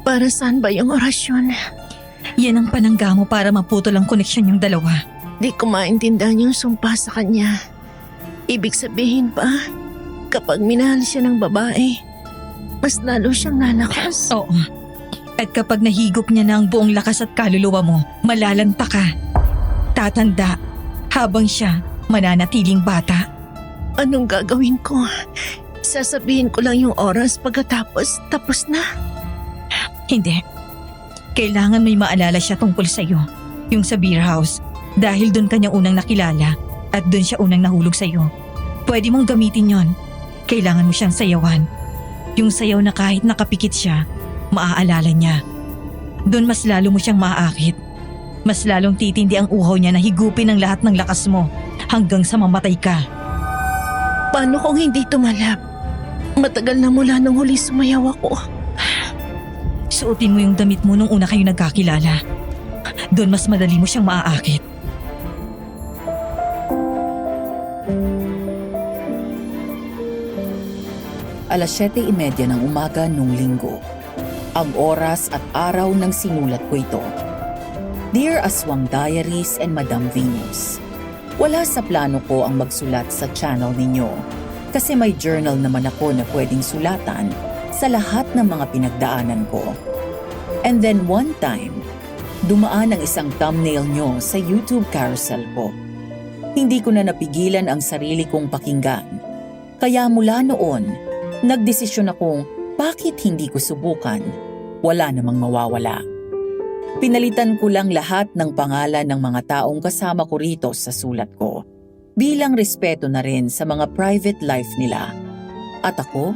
Para saan ba yung orasyon? Yan ang panangga mo para maputol ang koneksyon yung dalawa. Di ko maintindihan yung sumpa sa kanya. Ibig sabihin pa, kapag minahal siya ng babae, mas lalo siyang lalakas. Oo. At kapag nahigop niya na ang buong lakas at kaluluwa mo, malalanta ka. Tatanda habang siya mananatiling bata. Anong gagawin ko? Sasabihin ko lang yung oras pagkatapos tapos na. Hindi. Kailangan may maalala siya tungkol sa'yo. Yung sa beer house. Dahil doon kanyang unang nakilala at doon siya unang nahulog sa'yo. Pwede mong gamitin yon. Kailangan mo siyang sayawan. Yung sayaw na kahit nakapikit siya, maaalala niya. Doon mas lalo mo siyang maaakit. Mas lalong titindi ang uhaw niya na higupin ang lahat ng lakas mo hanggang sa mamatay ka. Paano kung hindi tumalab? Matagal na mula nung huli sumayaw ako. Suotin mo yung damit mo nung una kayo nagkakilala. Doon mas madali mo siyang maaakit. Alas 7:30 ng umaga nung linggo. Ang oras at araw ng sinulat ko ito. Dear Aswang Diaries and Madam Venus, wala sa plano ko ang magsulat sa channel ninyo kasi may journal naman ako na pwedeng sulatan sa lahat ng mga pinagdaanan ko. And then one time, dumaan ang isang thumbnail nyo sa YouTube carousel ko. Hindi ko na napigilan ang sarili kong pakinggan. Kaya mula noon, nagdesisyon akong bakit hindi ko subukan. Wala namang mawawala. Pinalitan ko lang lahat ng pangalan ng mga taong kasama ko rito sa sulat ko. Bilang respeto na rin sa mga private life nila. At ako,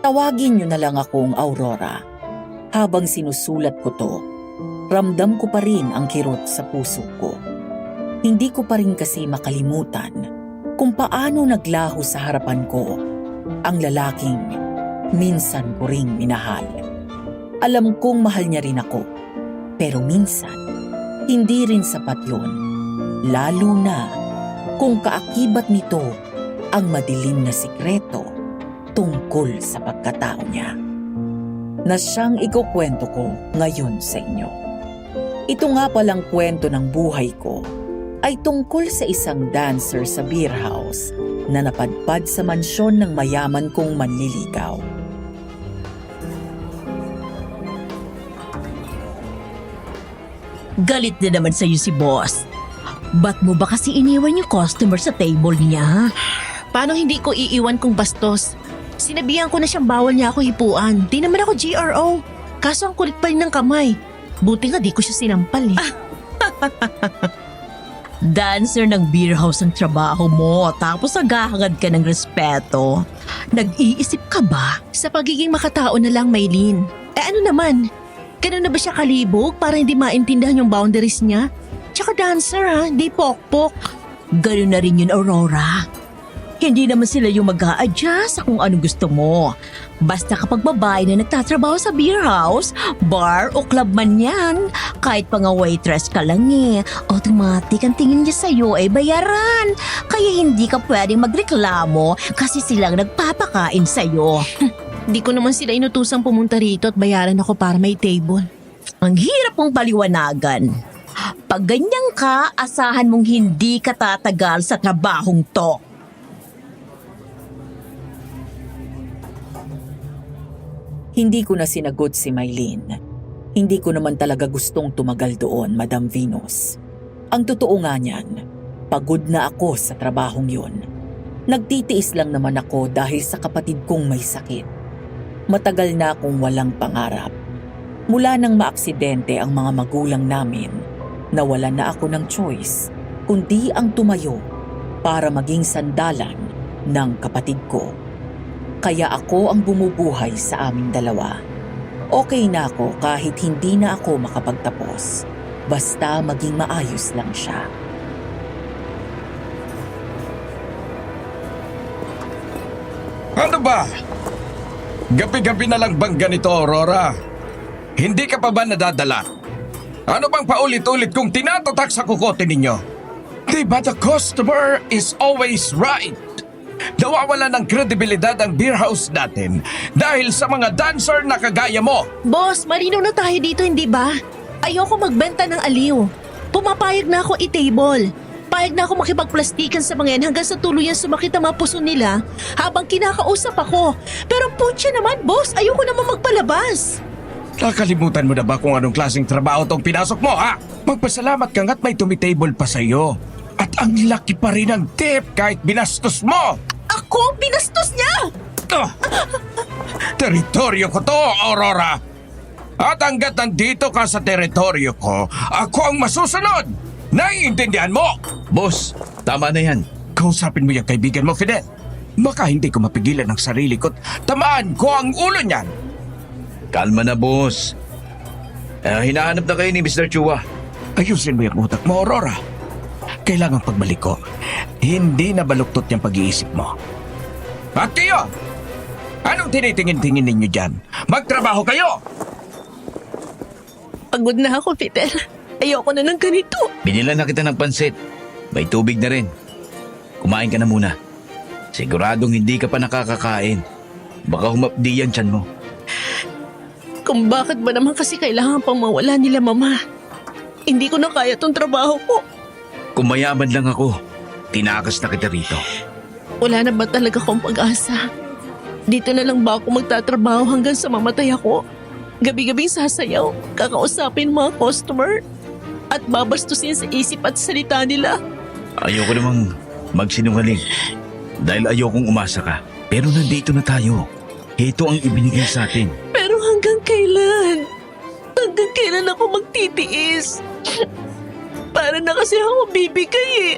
tawagin nyo na lang akong Aurora. Habang sinusulat ko to, ramdam ko pa rin ang kirot sa puso ko. Hindi ko pa rin kasi makalimutan kung paano naglaho sa harapan ko ang lalaking minsan ko ring minahal. Alam kong mahal niya rin ako, pero minsan hindi rin sapat yun. Lalo na kung kaakibat nito ang madilim na sikreto tungkol sa pagkatao niya na siyang ikukwento ko ngayon sa inyo. Ito nga palang kwento ng buhay ko ay tungkol sa isang dancer sa beer house na napadpad sa mansyon ng mayaman kong manliligaw. Galit na naman sa'yo si boss. Ba't mo ba kasi iniwan yung customer sa table niya? Paano hindi ko iiwan kung bastos? Sinabihan ko na siyang bawal niya ako hipuan. Di naman ako GRO. Kaso ang kulit pa rin ng kamay. Buti nga di ko siya sinampal eh. Dancer ng beer house ang trabaho mo, tapos naghahangad ka ng respeto. Nag-iisip ka ba? Sa pagiging makatao na lang, Maylin. Ano naman? Ganun na ba siya kalibog para hindi maintindihan yung boundaries niya? Tsaka dancer ha, di pokpok. Ganun na rin yun, Aurora. Hindi naman sila yung mag-a-adjust sa kung ano gusto mo. Basta kapag babae na nagtatrabaho sa beer house, bar o club man yan, kahit pa nga waitress ka lang automatic ang tingin niya sa'yo ay bayaran. Kaya hindi ka pwedeng magreklamo kasi silang nagpapakain sa'yo. Di ko naman sila inutusang pumunta rito at bayaran ako para may table. Ang hirap mong paliwanagan. Pag ganyan ka, asahan mong hindi ka tatagal sa trabahong to. Hindi ko na sinagot si Maylin. Hindi ko naman talaga gustong tumagal doon, Madam Venus. Ang totoo nga niyan, pagod na ako sa trabahong yun. Nagtitiis lang naman ako dahil sa kapatid kong may sakit. Matagal na akong walang pangarap. Mula nang maaksidente ang mga magulang namin, nawalan na ako ng choice, kundi ang tumayo para maging sandalan ng kapatid ko. Kaya ako ang bumubuhay sa aming dalawa. Okay na ako kahit hindi na ako makapagtapos. Basta maging maayos lang siya. Ano ba? Gabi-gabi na lang bang ganito, Aurora? Hindi ka pa ba nadadala? Ano bang paulit-ulit kong tinatatak sa kukote ninyo? Diba the customer is always right? Nawawala ng kredibilidad ang beer house natin dahil sa mga dancer na kagaya mo. Boss, malinaw na tayo dito, hindi ba? Ayoko magbenta ng aliw. Pumapayag na ako i-table. Payag na ako makipagplastikan sa mga yan hanggang sa tuluyan sumakit ang mga puso nila habang kinakausap ako. Pero putya naman, boss, ayoko naman magpalabas. Nakalimutan mo na ba kung anong klaseng trabaho tong pinasok mo, ha? Magpasalamat ka nga't may tumitable pa sa'yo. At ang laki pa rin ng tip kahit binastos mo. Ako, binastos niya! Ah! Teritoryo ko to, Aurora. At hanggat nandito ka sa teritoryo ko, ako ang masusunod. Naiintindihan mo? Boss, tama na yan. Kausapin mo yung kaibigan mo, Fidel. Baka hindi ko mapigilan ang sarili ko't tamaan ko ang ulo niyan. Kalma na, boss. Hinahanap na kayo ni Mr. Chua. Ayusin mo yung utak mo, Aurora. Kailangan pagbalik ko, hindi na baluktot yung pag-iisip mo. At kayo! Anong tinitingin-tingin ninyo dyan? Magtrabaho kayo! Pagod na ako, Fidel. Ayoko na ng ganito. Binilan na kita ng pansit. May tubig na rin. Kumain ka na muna. Siguradong hindi ka pa nakakakain. Baka humapdi yan tiyan mo. Kung bakit ba naman kasi kailangan pang mawala nila, Mama? Hindi ko na kaya tong trabaho ko. Kung mayaman lang ako, tinakas na kita rito. Wala na ba talaga akong pag-asa? Dito na lang ba ako magtatrabaho hanggang sa mamatay ako? Gabi-gabing sasayaw, kakausapin mga customer, at babastusin sa isip at salita nila. Ayoko namang magsinungaling. Dahil ayokong umasa ka. Pero nandito na tayo. Ito ang ibinigay sa atin. Pero hanggang kailan? Hanggang kailan ako magtitiis? Para na kasi ako bibigay eh.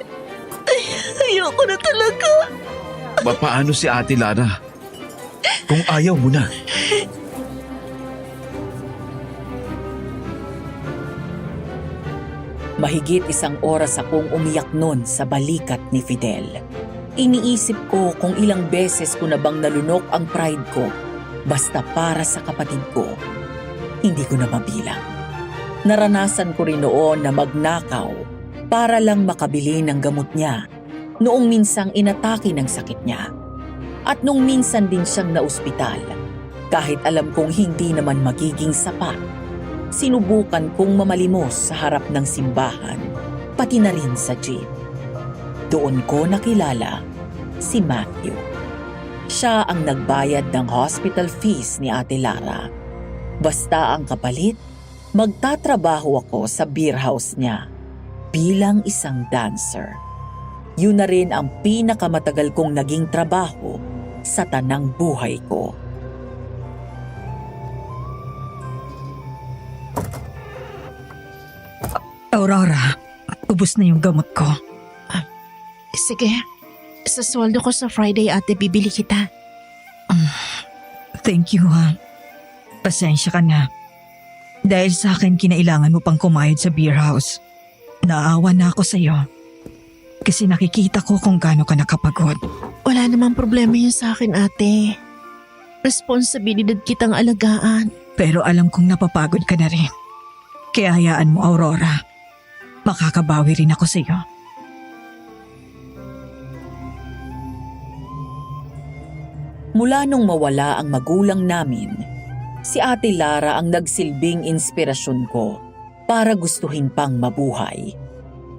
Ayoko na talaga. Paano si Ate Lara? Kung ayaw mo na. Mahigit 1 oras akong umiyak nun sa balikat ni Fidel. Iniisip ko kung ilang beses ko na bang nalunok ang pride ko basta para sa kapatid ko. Hindi ko na mabilang. Naranasan ko rin noon na magnakaw para lang makabili ng gamot niya noong minsang inatake ng sakit niya. At nung minsan din siyang naospital, kahit alam kong hindi naman magiging sapat, sinubukan kong mamalimos sa harap ng simbahan, pati na rin sa jeep. Doon ko nakilala si Matthew. Siya ang nagbayad ng hospital fees ni Ate Lara. Basta ang kapalit, magtatrabaho ako sa beer house niya bilang isang dancer. Yun na rin ang pinakamatagal kong naging trabaho sa tanang buhay ko. Aurora, ubos na yung gamot ko. Sige, sa sweldo ko sa Friday, ate, bibili kita. Thank you, ha. Pasensya ka na. Dahil sa akin kinailangan mo pang kumayod sa beer house. Naawa na ako sa'yo. Kasi nakikita ko kung gaano ka nakapagod. Wala namang problema yun sa akin, ate. Responsibilidad kitang alagaan. Pero alam kong napapagod ka na rin. Kaya hayaan mo, Aurora. Makakabawi rin ako sa'yo. Mula nung mawala ang magulang namin, si Ate Lara ang nagsilbing inspirasyon ko para gustuhin pang mabuhay.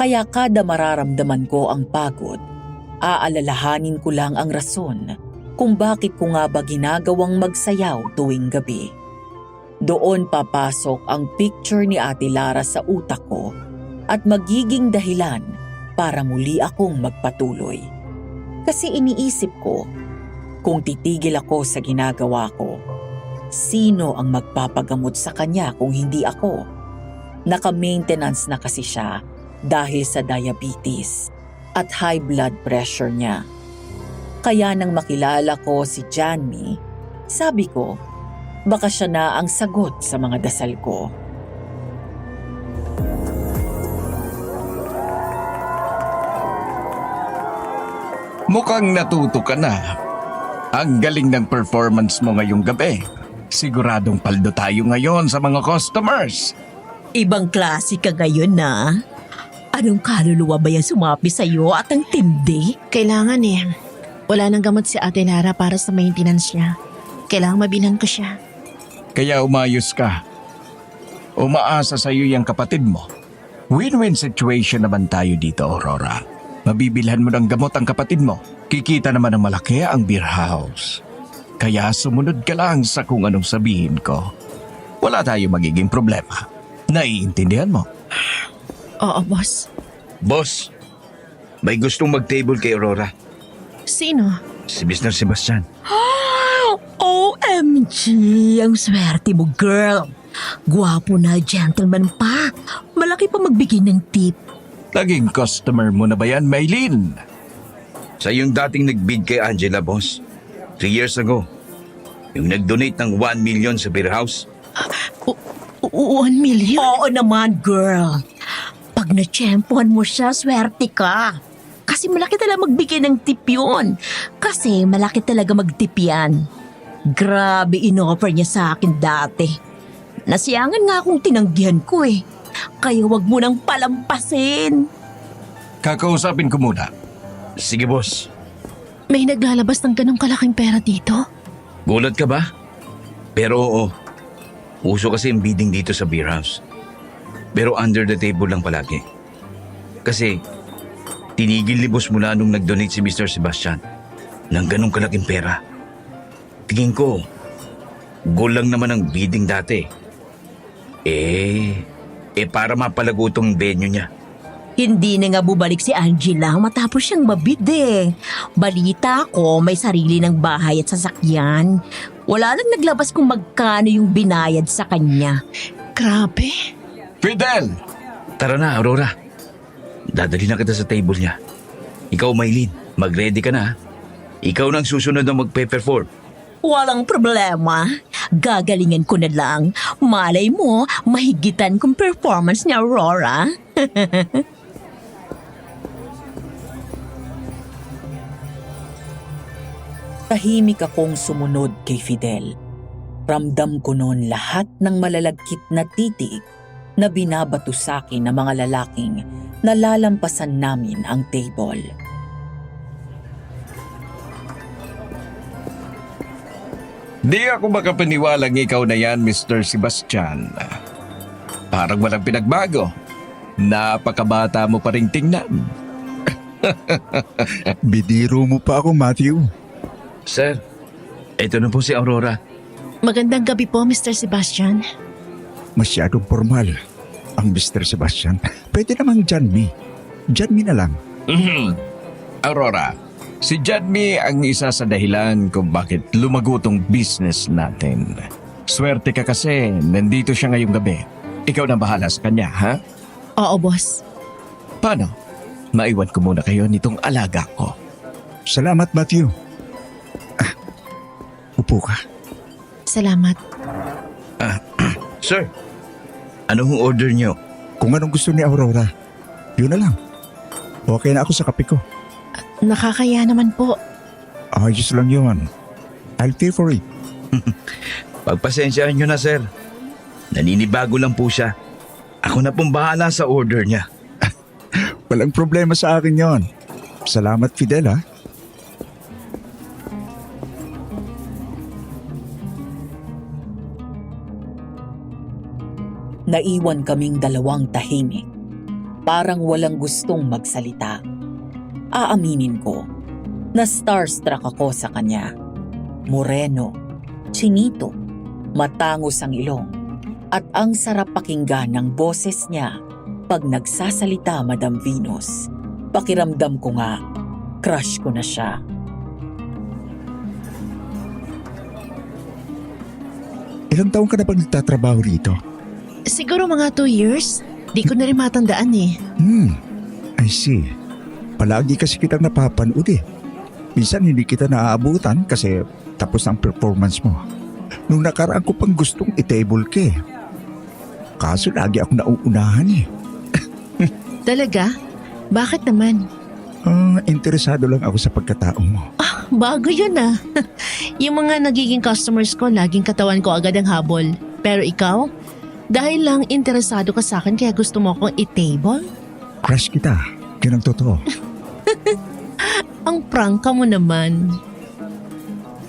Kaya kada mararamdaman ko ang pagod, aalalahanin ko lang ang rason kung bakit ko nga ba ginagawang magsayaw tuwing gabi. Doon papasok ang picture ni Ate Lara sa utak ko at magiging dahilan para muli akong magpatuloy. Kasi iniisip ko, kung titigil ako sa ginagawa ko, sino ang magpapagamot sa kanya kung hindi ako? Naka-maintenance na kasi siya dahil sa diabetes at high blood pressure niya. Kaya nang makilala ko si Janmi, sabi ko, baka siya na ang sagot sa mga dasal ko. Mukhang natuto ka na. Ang galing ng performance mo ngayong gabi. Siguradong paldo tayo ngayon sa mga customers. Ibang klase ka ngayon na. Anong kaluluwa ba yan sumapi sa'yo at ang tindi? Kailangan eh. Wala nang gamot si Ate Lara para sa maintenance niya. Kailangang mabilhan ko siya. Kaya umayos ka. Umaasa sa iyo yung kapatid mo. Win-win situation naman tayo dito, Aurora. Mabibilhan mo ng gamot ang kapatid mo. Kikita naman ng malaki ang beer house. Kaya sumunod ka lang sa kung anong sabihin ko. Wala tayo magiging problema. Naiintindihan mo? Oo, boss. Boss, may gustong mag-table kay Aurora. Sino? Si Mr. Sebastian. OMG! Ang swerte mo, girl. Gwapo na, gentleman pa. Malaki pa magbigay ng tip. Naging customer mo na ba yan, Maylin? Sa yung dating nag-bid kay Angela, boss. 3 years ago. Yung nag-donate ng 1 million sa beer house. 1 million? Oo naman, girl. Pag na-tsempuhan mo siya, swerte ka. Kasi malaki talaga magbigay ng tip yun. Kasi malaki talaga mag-tip yan. Grabe in-offer niya sa akin dati. Nasiyangan nga akong tinanggihan ko eh. Kaya wag mo nang palampasin. Kakausapin ko muna. Sige, boss. May naglalabas ng ganong kalaking pera dito? Gulat ka ba? Pero oo. Uso kasi ang bidding dito sa beer house. Pero under the table lang palagi. Kasi tinigil ni boss mula nung nag-donate si Mr. Sebastian ng ganong kalaking pera. Tingin ko, goal lang naman ang bidding dati. Para mapalago tong venue niya. Hindi na nga bubalik si Angela matapos siyang mabid eh. Balita ko may sarili ng bahay at sasakyan. Wala lang naglabas kung magkano yung binayad sa kanya. Grabe. Fidel! Tara na, Aurora. Dadali na kita sa table niya. Ikaw, Maylin, mag-ready ka na. Ikaw nang susunod na magpe-perform. Walang problema. Gagalingan ko na lang. Malay mo, mahigitan kong performance ni Aurora. Tahimik akong sumunod kay Fidel. Ramdam ko noon lahat ng malalagkit na titig na binabato sa akin ng mga lalaking nalalampasan namin ang table. Di ako makapaniwalang ikaw na yan, Mr. Sebastian. Parang walang pinagbago. Napakabata mo pa rin tingnan. Bidiro mo pa ako, Matthew. Sir, ito na po si Aurora. Magandang gabi po, Mr. Sebastian. Masyadong formal ang Mr. Sebastian. Pwede namang Janmi. Janmi na lang. Aurora, si Jadmi ang isa sa dahilan kung bakit lumago tong business natin. Swerte ka kasi nandito siya ngayong gabi. Ikaw na bahala sa kanya, ha? Oo, boss. Paano? Maiwan ko muna kayo nitong alaga ko. Salamat, Matthew. Upo ka. Salamat. Sir, anong order niyo? Kung anong gusto ni Aurora, yun na lang. Okay na ako sa kape ko. Nakakaya naman po. Ayos lang yun. I'll pay for it. Pagpasensyahan niyo na, sir. Naninibago lang po siya. Ako na pong bahala sa order niya. Walang problema sa akin yon. Salamat, Fidel, ha? Naiwan kaming dalawang tahimik. Parang walang gustong magsalita. Aaminin ko, na starstruck ako sa kanya. Moreno, chinito, matangos ang ilong, at ang sarap pakinggan ng boses niya pag nagsasalita, Madam Venus. Pakiramdam ko nga, crush ko na siya. Ilang taon ka na bang nagtatrabaho rito? Siguro mga 2 years. Di ko na rin matandaan eh. I see. Palagi kasi kitang napapanood eh. Minsan hindi kita naaabutan kasi tapos ang performance mo. Nung nakaraan ko pang gustong i-table ka eh. Kaso lagi ako nauunahan eh. Talaga? Bakit naman? Interesado lang ako sa pagkatao mo. Bago yun ah. Yung mga nagiging customers ko, laging katawan ko agad ang habol. Pero ikaw, dahil lang interesado ka sa akin kaya gusto mo akong i-table? Crush kita. Yan ang totoo. Ang prangka mo naman.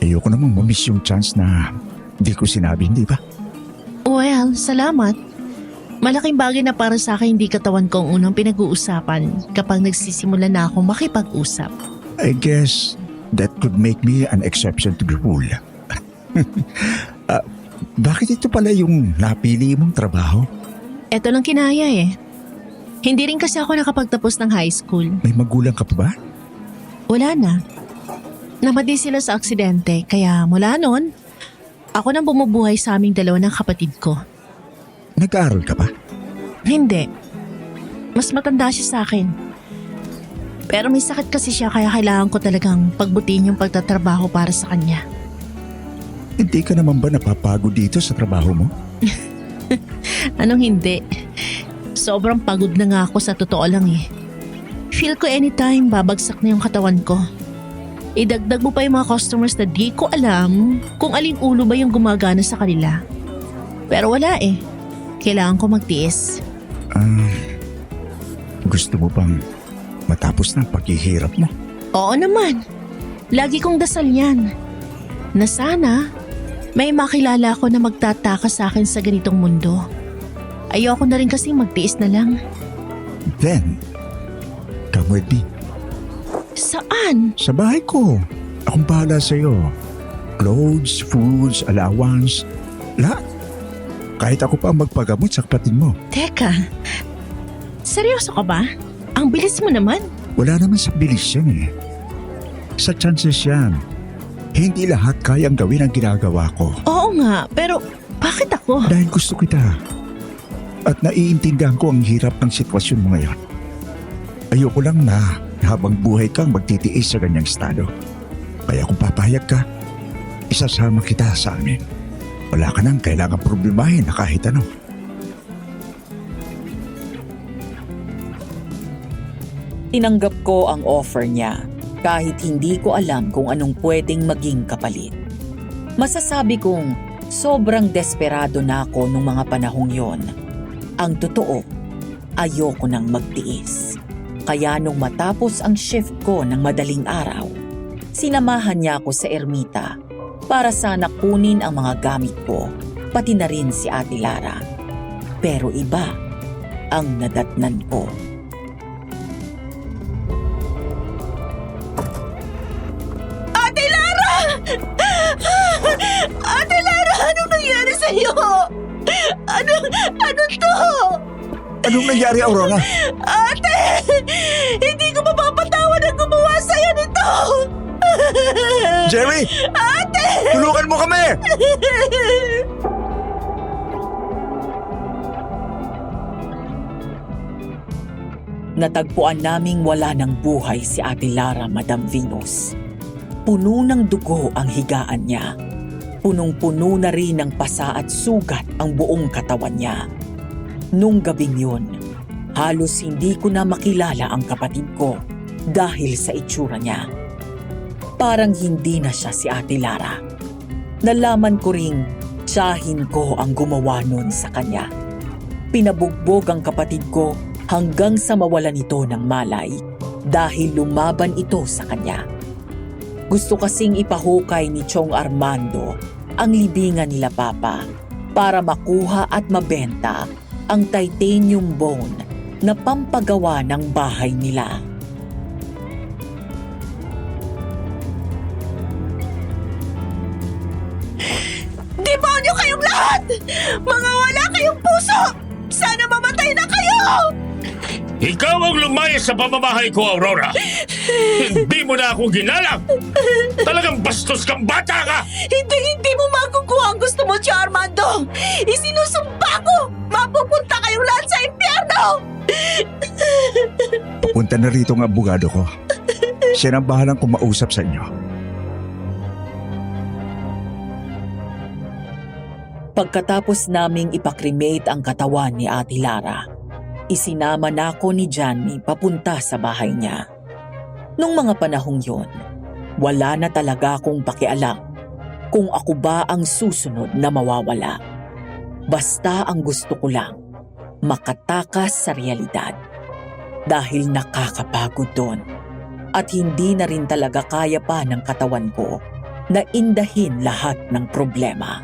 Ayoko namang mamiss yung chance na di ko sinabi, hindi ba? Well, salamat. Malaking bagay na para sa akin hindi katawan ko ang unang pinag-uusapan kapag nagsisimula na akong makipag-usap. I guess that could make me an exception to the rule. Bakit ito pala yung napili mong trabaho? Eto lang kinaya eh. Hindi rin kasi ako nakapagtapos ng high school. May magulang ka pa ba? Wala na. Namatay sila sa aksidente kaya mula noon, ako nang bumubuhay sa aming dalawa ng kapatid ko. Nag-aaral ka pa? Hindi. Mas matanda siya sa akin. Pero may sakit kasi siya kaya kailangan ko talagang pagbutin yung pagtatrabaho para sa kanya. Hindi ka naman ba napapagod dito sa trabaho mo? Anong hindi? Sobrang pagod na nga ako sa totoo lang eh. Feel ko anytime babagsak na yung katawan ko. Idagdag mo pa yung mga customers na di ko alam kung aling ulo ba yung gumagana sa kanila. Pero wala eh. Kailangan ko magtiis. Gusto mo bang matapos ng paghihirap mo? Oo naman. Lagi kong dasal yan. Na sana may makilala ko na magtataka sa akin sa ganitong mundo. Ayoko na rin kasi magtiis na lang. Then, come with me. Saan? Sa bahay ko. Akong bahala sa'yo. Clothes, foods, allowance, lahat. Kahit ako pa ang magpagamot sa kapatid mo. Teka, seryoso ka ba? Ang bilis mo naman. Wala naman sa bilis yan eh. Sa chances yan. Hindi lahat kayang gawin ang ginagawa ko. Oo nga, pero bakit ako? Dahil gusto kita. At naiintindihan ko ang hirap ng sitwasyon mo ngayon. Ayoko lang na habang buhay kang magtitiis sa ganyang estado. Kaya kung papayag ka, isasama kita sa amin. Wala ka nang kailangang problemahin na kahit ano. Tinanggap ko ang offer niya kahit hindi ko alam kung anong pwedeng maging kapalit. Masasabi kong sobrang desperado na ako nung mga panahong yon. Ang totoo, ayoko nang magtiis. Kaya nung matapos ang shift ko ng madaling araw, sinamahan niya ako sa ermita para sana kunin ang mga gamit ko, pati na rin si Ate Lara. Pero iba ang nadatnan ko. Ate Lara! Ate Lara, anong nangyari sa'yo? Ano to? Anong nangyari, Aurora? Ate! Hindi ko mapapatawad ang gumawa sa'yo nito! Jerry! Ate! Tulungan mo kami! Natagpuan naming wala ng buhay si Ate Lara, Madam Venus. Puno ng dugo ang higaan niya. Punong-puno na rin ng pasa at sugat ang buong katawan niya. Nung gabing yun, halos hindi ko na makilala ang kapatid ko dahil sa itsura niya. Parang hindi na siya si Ate Lara. Nalaman ko ring tiyahin ko ang gumawa nun sa kanya. Pinabugbog ang kapatid ko hanggang sa mawalan ito ng malay dahil lumaban ito sa kanya. Gusto kasing ipahukay ni Chong Armando ang libingan nila Papa para makuha at mabenta ang titanium bone na pampagawa ng bahay nila. Demonyo kayong lahat! Mga wala kayong puso! Sana mamatay na kayo! Ikaw ang lumayas sa pamamahay ko, Aurora! Hindi mo na ako ginalang! Talagang bastos kang bata ka! Hindi mo makukuha ang gusto mo, Tio Armando! Isinusumpa ko! Mapupunta kayong lahat sa impyerno! Punta na rito ang abogado ko. Siya nang bahalang kumausap sa inyo. Pagkatapos naming ipakremate ang katawan ni Ate Lara, isinama na ako ni Johnny papunta sa bahay niya. Nung mga panahong yon, wala na talaga akong pakialam kung ako ba ang susunod na mawawala. Basta ang gusto ko lang, makatakas sa realidad. Dahil nakakapagod doon. At hindi na rin talaga kaya pa ng katawan ko na indahin lahat ng problema.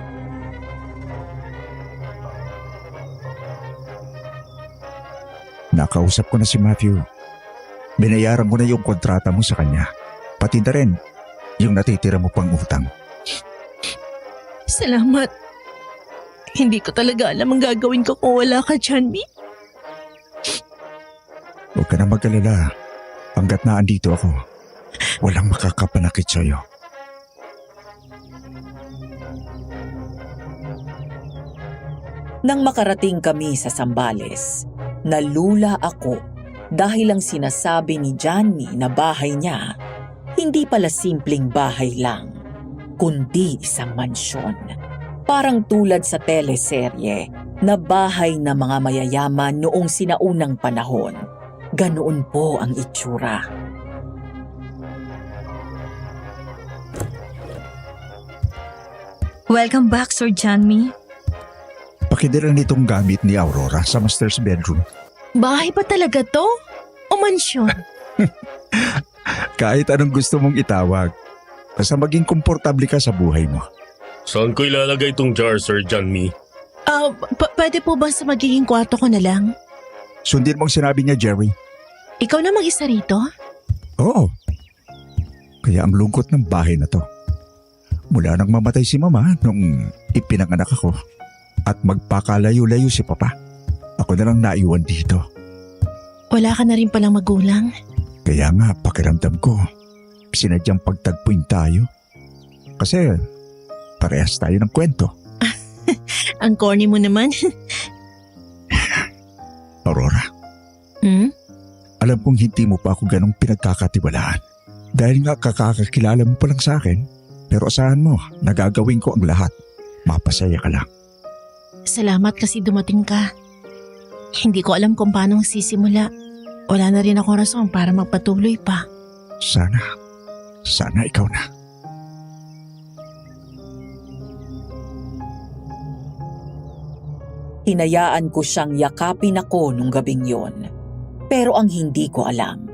Nakausap ko na si Matthew. Binayaran ko na yung kontrata mo sa kanya. Pati na rin yung natitira mo pang utang. Salamat. Hindi ko talaga alam ang gagawin ko kung wala ka, Janmi. Huwag ka na mag-alala. Hanggat na andito ako, walang makakapanakit sa'yo. Nang makarating kami sa Zambales, nalula ako dahil ang sinasabi ni Janmi na bahay niya, hindi pala simpleng bahay lang, kundi isang mansyon. Parang tulad sa teleserye na bahay na mga mayayaman noong sinaunang panahon. Ganoon po ang itsura. Welcome back, Sir Janmi. Pakidala nitong gamit ni Aurora sa master's bedroom. Bahay pa talaga to? O mansyon? Kahit anong gusto mong itawag, basta maging komportable ka sa buhay mo. Saan ko ilalagay itong jar, Sir Janmi? Pwede po ba sa magiging kwarto ko na lang? Sundin mong sinabi niya, Jerry. Ikaw na mag-isa rito? Oo. Kaya ang lungkot ng bahay na to. Mula nang mamatay si Mama nung ipinanganak ako at magpakalayo-layo si Papa, ako na lang naiwan dito. Wala ka na rin palang magulang? Kaya nga pakiramdam ko, sinadyang pagtagpuin tayo. Kasi parehas tayo ng kwento. Ang corny mo naman. Aurora, alam kong hindi mo pa ako ganong pinagkakatiwalaan. Dahil nga kakakakilala mo pa lang sa akin, pero asahan mo, nagagawin ko ang lahat. Mapasaya ka lang. Salamat kasi dumating ka. Hindi ko alam kung paano magsisimula. Wala na rin ako rason para magpatuloy pa. Sana ikaw na. Hinayaan ko siyang yakapin ako nung gabing yon. Pero ang hindi ko alam,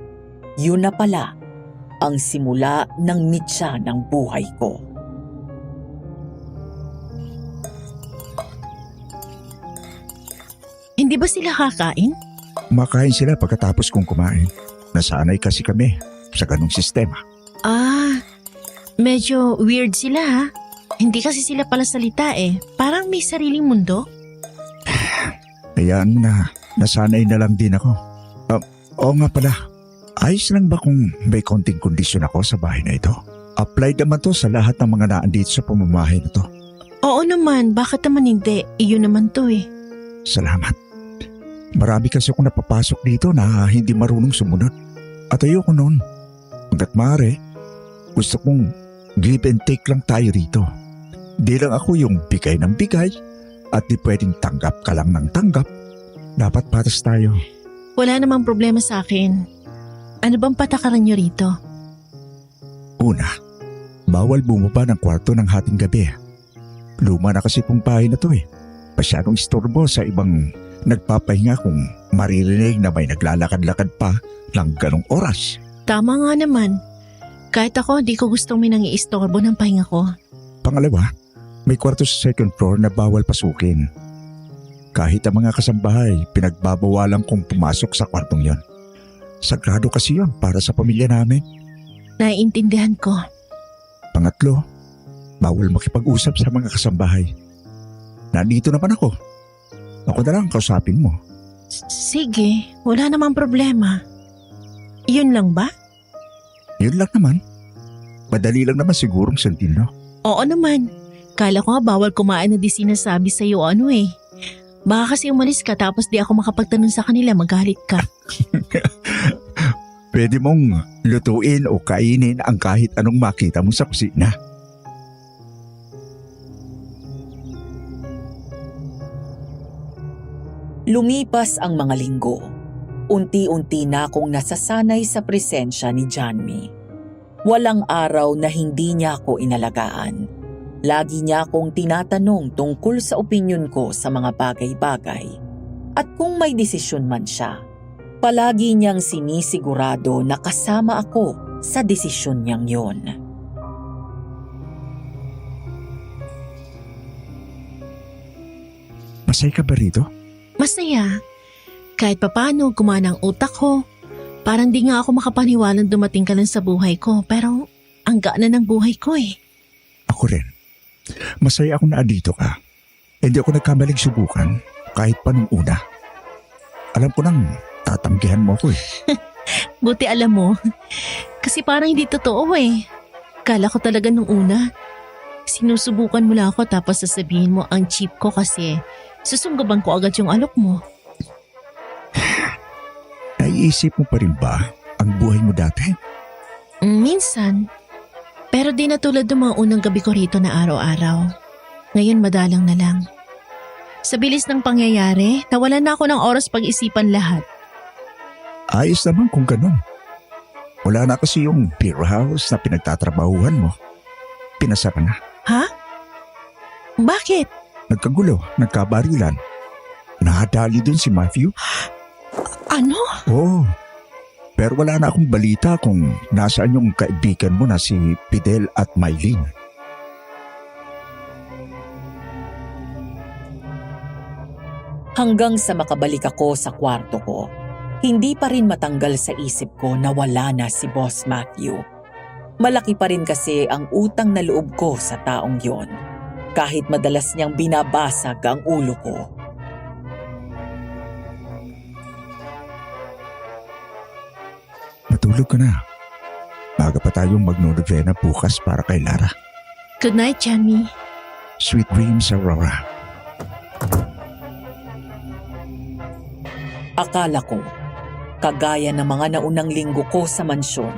yun na pala ang simula ng mitya ng buhay ko. Hindi ba sila kakain? Makain sila pagkatapos kong kumain. Nasanay kasi kami sa ganong sistema. Medyo weird sila ha. Hindi kasi sila pala salita eh. Parang may sariling mundo. Ayan na, nasanay na lang din ako. Oo nga pala, ayos lang ba kung may konting kondisyon ako sa bahay na ito? Applied naman to sa lahat ng mga naandito sa pamamahay na to. Oo naman, bakit naman hindi? Iyon naman to eh. Salamat. Marami kasi akong napapasok dito na hindi marunong sumunod. At ayoko noon. Hanggat maaari, gusto kong give and take lang tayo rito. Di lang ako yung bigay ng bigay at di pwedeng tanggap ka lang ng tanggap. Dapat patas tayo. Wala namang problema sa akin. Ano bang patakaran nyo rito? Una, bawal bumaba ng kwarto ng hating gabi. Luma na kasi itong bahay na to eh. Masyadong istorbo sa ibang nagpapahinga kung maririnig na may naglalakad-lakad pa ng ganong oras. Tama nga naman. Kahit ako, di ko gustong may nangiistorbo ng pahinga ko. Pangalawa, may kwarto sa second floor na bawal pasukin. Kahit ang mga kasambahay, pinagbabawalan kong pumasok sa kwartong yon. Sagrado kasi yon para sa pamilya namin. Naiintindihan ko. Pangatlo, bawal makipag-usap sa mga kasambahay. Nandito naman ako. Ako na lang kausapin mo. Sige, wala namang problema. Yun lang ba? Yun lang naman. Madali lang naman sigurong sundin, no? Oo naman. Kala ko nga bawal kumain na di sinasabi sa'yo ano eh. Baka kasi umalis ka tapos di ako makapagtanong sa kanila, magalit ka. Pwede mong lutuin o kainin ang kahit anong makita mo sa kusina. Lumipas ang mga linggo. Unti-unti na akong nasasanay sa presensya ni Janmi. Walang araw na hindi niya ako inalagaan. Lagi niya akong tinatanong tungkol sa opinyon ko sa mga bagay-bagay. At kung may desisyon man siya, palagi niyang sinisigurado na kasama ako sa desisyon niyang yon. Masay ka ba rito? Masaya. Kahit papano gumana ang utak ko. Parang di nga ako makapaniwalang dumating ka lang sa buhay ko. Pero ang gaan na ng buhay ko eh. Ako rin. Masaya ako na dito ka. Hindi ako nagkamaling subukan kahit pa nung una. Alam ko nang tatanggihan mo ako eh. Buti alam mo. Kasi parang hindi totoo eh. Kala ko talaga nung una. Sinusubukan mo lang ako tapos sasabihin mo ang cheap ko kasi susunggaban ko agad yung alok mo. Naiisip mo pa rin ba ang buhay mo dati? Minsan. Pero di na tulad ng mga unang gabi ko rito na araw-araw. Ngayon madalang na lang. Sa bilis ng pangyayari, nawalan na ako ng oras pag-isipan lahat. Ayos naman kung ganun. Wala na kasi yung beer house na pinagtatrabahuhan mo. Pinasara na. Ha? Bakit? Nagkagulo, nagkabarilan. Nakadali dun si Matthew. Ano? Oo. Pero wala na akong balita kung nasaan yung kaibigan mo na si Fidel at Mylene. Hanggang sa makabalik ako sa kwarto ko, hindi pa rin matanggal sa isip ko na wala na si Boss Matthew. Malaki pa rin kasi ang utang na loob ko sa taong yon, kahit madalas niyang binabasag ang ulo ko. Matulog ka na. Baga pa tayong magno-novena bukas para kay Lara. Good night, Jamie. Sweet dreams, Aurora. Akala ko, kagaya ng mga naunang linggo ko sa mansyon,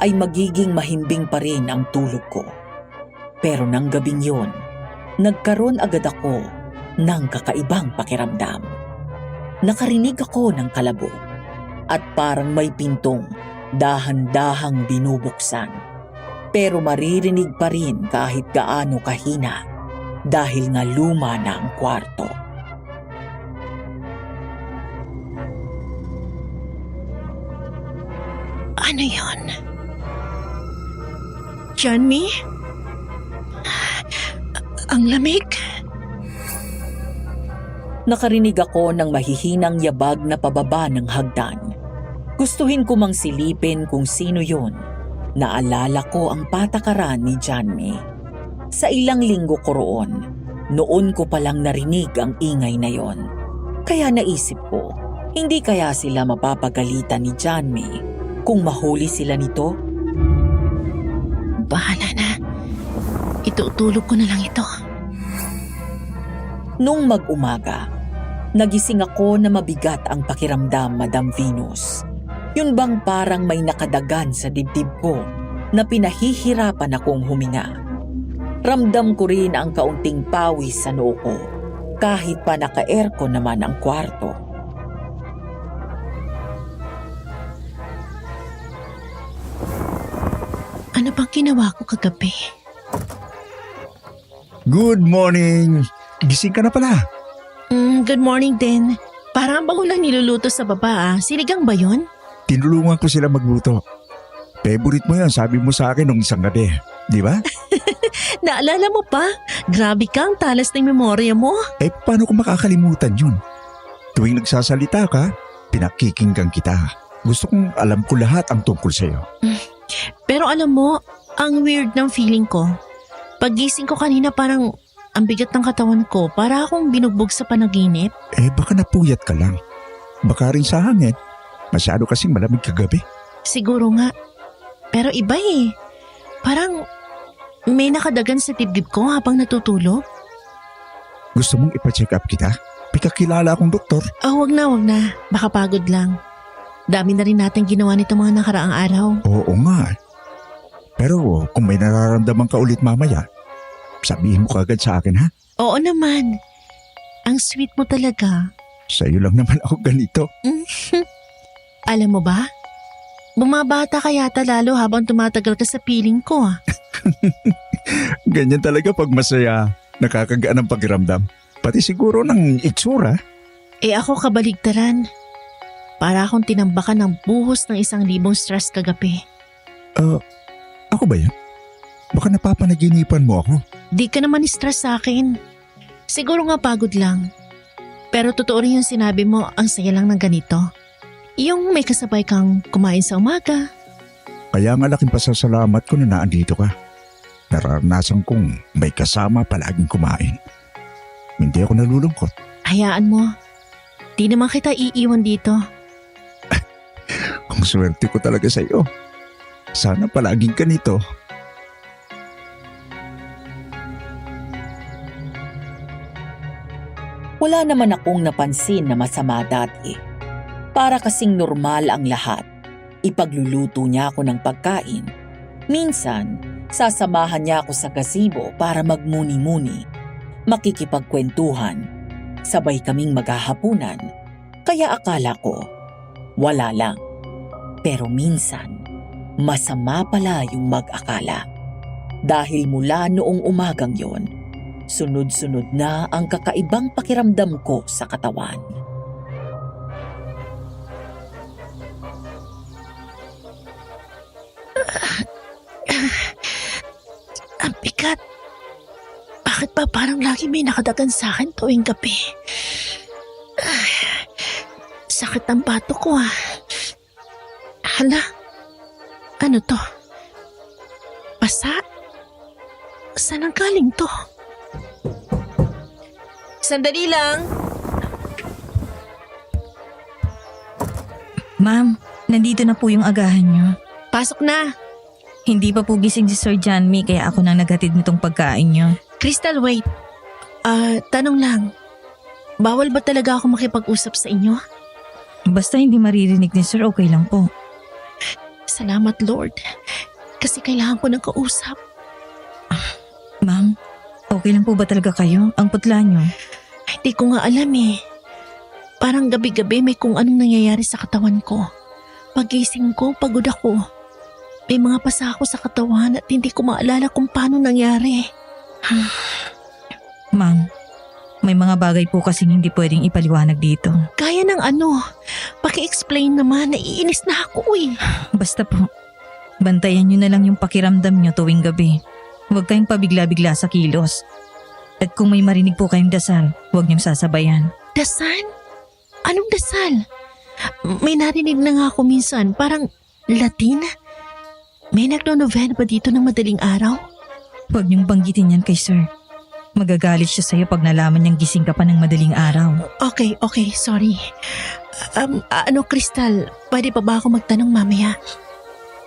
ay magiging mahimbing pa rin ang tulog ko. Pero nang gabing yon, nagkaroon agad ako ng kakaibang pakiramdam. Nakarinig ako ng kalabog at parang may pintong dahan-dahang binubuksan. Pero maririnig pa rin kahit gaano kahina dahil nga luma na ang kwarto. Ano yon? Jamie? Ang lamig. Nakarinig ako ng mahihinang yabag na pababa ng hagdan. Gustuhin ko mang silipin kung sino yun. Naalala ko ang patakaran ni Janme. Sa ilang linggo ko roon, noon ko palang narinig ang ingay na yon. Kaya naisip ko, hindi kaya sila mapapagalitan ni Janme kung mahuli sila nito? Bahala na. Itutulog ko na lang ito. Nung mag-umaga, nagising ako na mabigat ang pakiramdam, Madam Venus. Yun bang parang may nakadagan sa dibdib ko na pinahihirapan akong huminga. Ramdam ko rin ang kaunting pawis sa noo ko kahit pa naka-aircon naman ang kwarto. Ano bang ginawa ko kagabi? Good morning! Gising ka na pala. Good morning din. Parang bago lang niluluto sa baba ah. Sinigang ba yun? Tinulungan ko sila magluto. Favorite mo yan, sabi mo sa akin nung isang gabi. Di ba? Naalala mo pa? Grabe kang talas ng memorya mo. Eh, paano ko makakalimutan yun? Tuwing nagsasalita ka, pinakikinggan kita. Gusto kong alam ko lahat ang tungkol sa'yo. Pero alam mo, ang weird ng feeling ko. Paggising ko kanina parang ang bigat ng katawan ko. Para akong binugbog sa panaginip. Eh, baka napuyat ka lang. Baka rin sa hangin. Masyado kasing malamig kagabi. Siguro nga. Pero iba eh. Parang may nakadagan sa dibdib ko habang natutulog. Gusto mong ipa-check up kita? May kakilala akong doktor. Oh, wag na. Baka pagod lang. Dami na rin natin ginawa nito mga nakaraang araw. Oo nga. Pero kung may nararamdaman ka ulit mamaya, sabihin mo kagad sa akin ha? Oo naman. Ang sweet mo talaga. Sa'yo lang naman ako ganito. Alam mo ba? Bumabata ka yata lalo habang tumatagal ka sa piling ko ah. Ganyan talaga pag masaya. Nakakagaan ang pakiramdam. Pati siguro ng itsura. Eh ako kabaligtaran. Para akong tinambakan ng buhos ng 1,000 stress kagabi. Ako ba yan? Baka napapanaginipan mo ako. Di ka naman stress sa akin. Siguro nga pagod lang. Pero totoo rin yung sinabi mo, ang saya lang ng ganito. Yung may kasabay kang kumain sa umaga. Kaya nga laking pasasalamat ko na naandito ka. Nararanasan kong may kasama palaging kumain. Hindi ako nalulungkot. Hayaan mo. Di naman kita iiwan dito. Kung swerte ko talaga sa iyo. Sana palaging ganito. Wala naman akong napansin na masama dati. Para kasing normal ang lahat. Ipagluluto niya ako ng pagkain. Minsan, sasamahan niya ako sa gazebo para magmuni-muni. Makikipagkwentuhan. Sabay kaming maghahapunan. Kaya akala ko, wala lang. Pero minsan, masama pala yung mag-akala. Dahil mula noong umagang yon, sunod-sunod na ang kakaibang pakiramdam ko sa katawan. Ang bigat. Bakit ba parang lagi may nakadagan sa akin tuwing gabi? Sakit ang bato ko ah. Hala, ano to? Basa? Saan ang galing to? Sandali lang. Ma'am, nandito na po yung agahan niyo. Pasok na. Hindi pa po gising si Sir Janmi kaya ako nang naghatid nitong pagkain niyo. Crystal, wait. Tanong lang. Bawal ba talaga ako makipag-usap sa inyo? Basta hindi maririnig ni Sir, okay lang po. Salamat, Lord. Kasi kailangan ko ng kausap. Ma'am, okay lang po ba talaga kayo? Ang putla niyo. Hindi ko nga alam eh. Parang gabi-gabi may kung anong nangyayari sa katawan ko. Pagising ko, pagod ako. May mga pasa ako sa katawan at hindi ko maalala kung paano nangyari. Ma'am, may mga bagay po kasing hindi pwedeng ipaliwanag dito. Kaya ng ano? Paki-explain naman, naiinis na ako eh. Basta po, bantayan niyo na lang yung pakiramdam niyo tuwing gabi. Huwag kayong pabigla-bigla sa kilos. At kung may marinig po kayong dasal, huwag niyong sasabayan. Dasal? Anong dasal? May narinig na nga ako minsan, parang Latin? May nagno-novena ba dito ng madaling araw? Huwag niyong banggitin yan kay Sir. Magagalit siya sa'yo pag nalaman niyang gising ka pa ng madaling araw. Okay, sorry. Crystal, pwede pa ba ako magtanong mamaya?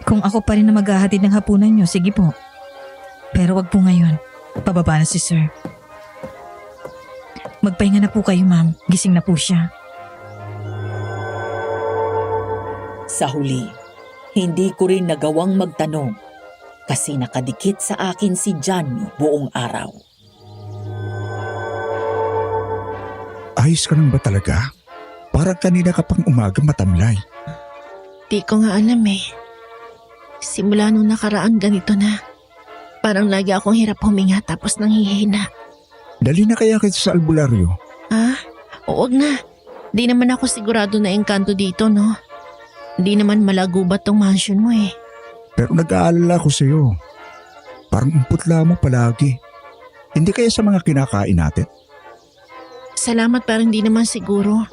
Kung ako pa rin na maghahatid ng hapunan niyo, sige po. Pero wag po ngayon. Pababa na si Sir. Magpahinga na po kayo, ma'am. Gising na po siya. Sa huli, hindi ko rin nagawang magtanong kasi nakadikit sa akin si Janmi buong araw. Ayos ka lang ba talaga? Parang kanina ka pang umaga matamlay. Di ko nga alam eh. Simula nung nakaraan ganito na. Parang lagi akong hirap huminga tapos nanghihina. Dali na kaya kita sa albularyo. Ha? Huwag na. Di naman ako sigurado na engkanto dito, no? Di naman malagubat tong mansion mo eh. Pero nag-aalala ko sa'yo. Parang umputla mo palagi. Hindi kaya sa mga kinakain natin? Salamat pero hindi naman siguro.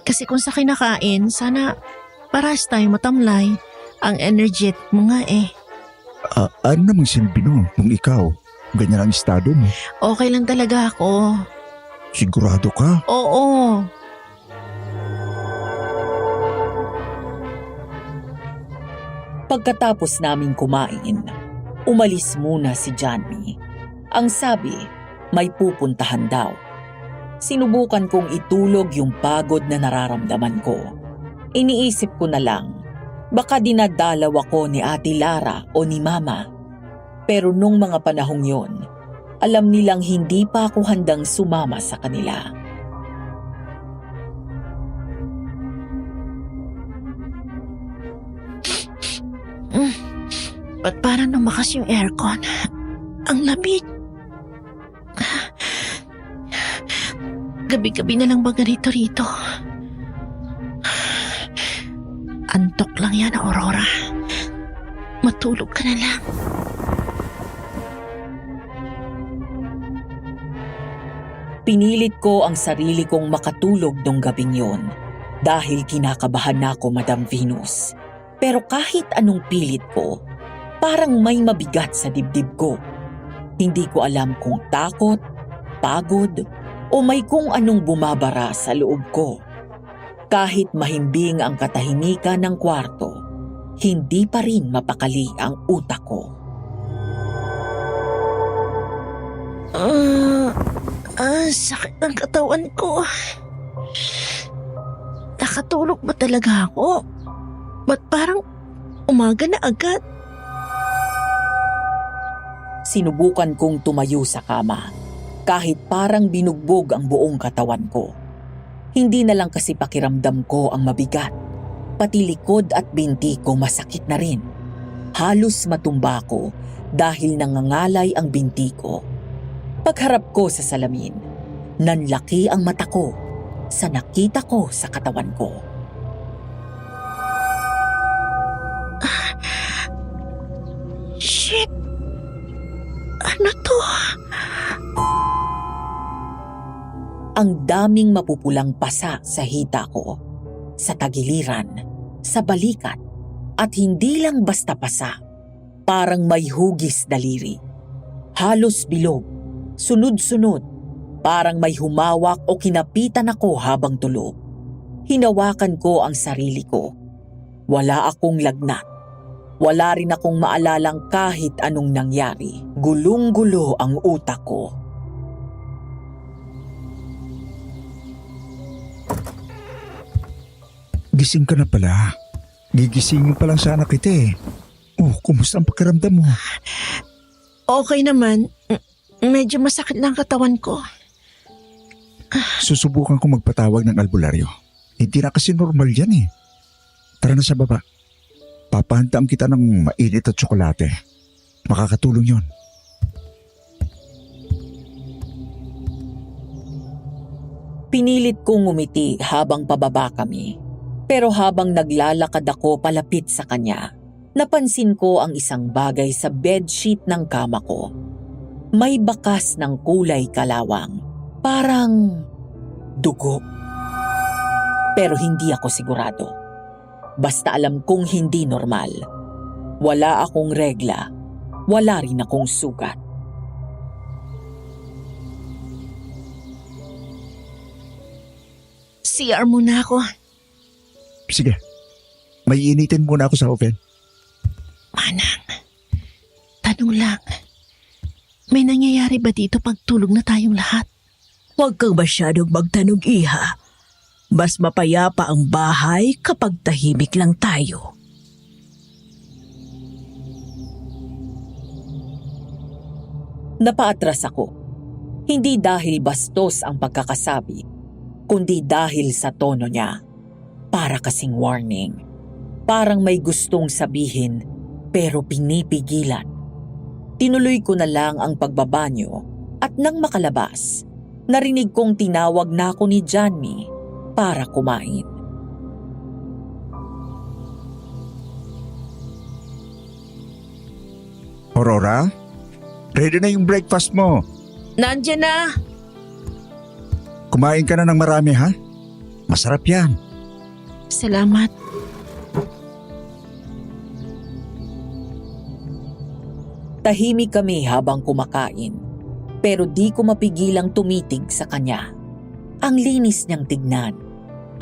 Kasi kung sa kinakain, sana paras tayo matamlay. Ang energetic mo nga eh. Ano namang silbi nun kung ikaw? Ganyan ang estado mo. Okay lang talaga ako. Sigurado ka? Oo. Pagkatapos naming kumain, umalis muna si Janmi. Ang sabi, may pupuntahan daw. Sinubukan kong itulog yung pagod na nararamdaman ko. Iniisip ko na lang, baka dinadalaw ako ni Ate Lara o ni Mama. Pero nung mga panahong yon, alam nilang hindi pa ako handang sumama sa kanila. Ba't parang lumakas yung aircon? Ang lamig. Gabi-gabi na lang ba ganito rito? Antok lang yan, Aurora. Matulog ka na lang. Pinilit ko ang sarili kong makatulog nung gabing yon dahil kinakabahan na ako, Madam Venus. Pero kahit anong pilit ko, parang may mabigat sa dibdib ko. Hindi ko alam kung takot, pagod, o may kung anong bumabara sa loob ko. Kahit mahimbing ang katahimikan ng kwarto, hindi pa rin mapakali ang utak ko. Sakit ng katawan ko. Nakatulog ba talaga ako? Ba't parang umaga na agad? Sinubukan kong tumayo sa kama, kahit parang binugbog ang buong katawan ko. Hindi na lang kasi pakiramdam ko ang mabigat. Pati likod at binti ko masakit na rin. Halos matumba ko dahil nangangalay ang binti ko. Pagharap ko sa salamin, nanlaki ang mata ko sa nakita ko sa katawan ko. Shit! Ano to? Ang daming mapupulang pasa sa hita ko, sa tagiliran, sa balikat, at hindi lang basta pasa. Parang may hugis daliri. Halos bilog, sunod-sunod, parang may humawak o kinapitan ako habang tulog. Hinawakan ko ang sarili ko. Wala akong lagnat. Wala rin akong maalalang kahit anong nangyari. Gulong-gulo ang utak ko. Gising ka na pala. Gigisingin pa lang sana kita eh. Oh, kumusta ang pakiramdam mo? Okay naman. Medyo masakit lang katawan ko. Susubukan ko magpatawag ng albularyo. Hindi na kasi normal yan eh. Tara na sa baba. Papahandaan kita ng mainit at tsokolate. Makakatulong yon. Pinilit kong ngumiti habang pababa kami. Pero habang naglalakad ako palapit sa kanya, napansin ko ang isang bagay sa bedsheet ng kama ko. May bakas ng kulay kalawang. Parang dugo. Pero hindi ako sigurado. Basta alam kong hindi normal. Wala akong regla. Wala rin akong sugat. CR muna ako. Sige. May initin muna ako sa oven. Manang, tanong lang. May nangyayari ba dito pag tulog na tayong lahat? Huwag kang masyadong magtanong, iha. Mas mapayapa ang bahay kapag tahimik lang tayo. Napaatras ako. Hindi dahil bastos ang pagkakasabi, kundi dahil sa tono niya. Para kasing warning. Parang may gustong sabihin pero pinipigilan. Tinuloy ko na lang ang pagbabanyo at nang makalabas, narinig kong tinawag na ako ni Johnny para kumain. Aurora, ready na yung breakfast mo. Nandiyan na! Kumain ka na ng marami ha? Masarap yan. Salamat. Tahimik kami habang kumakain, pero di ko mapigilang tumitig sa kanya. Ang linis niyang tignan,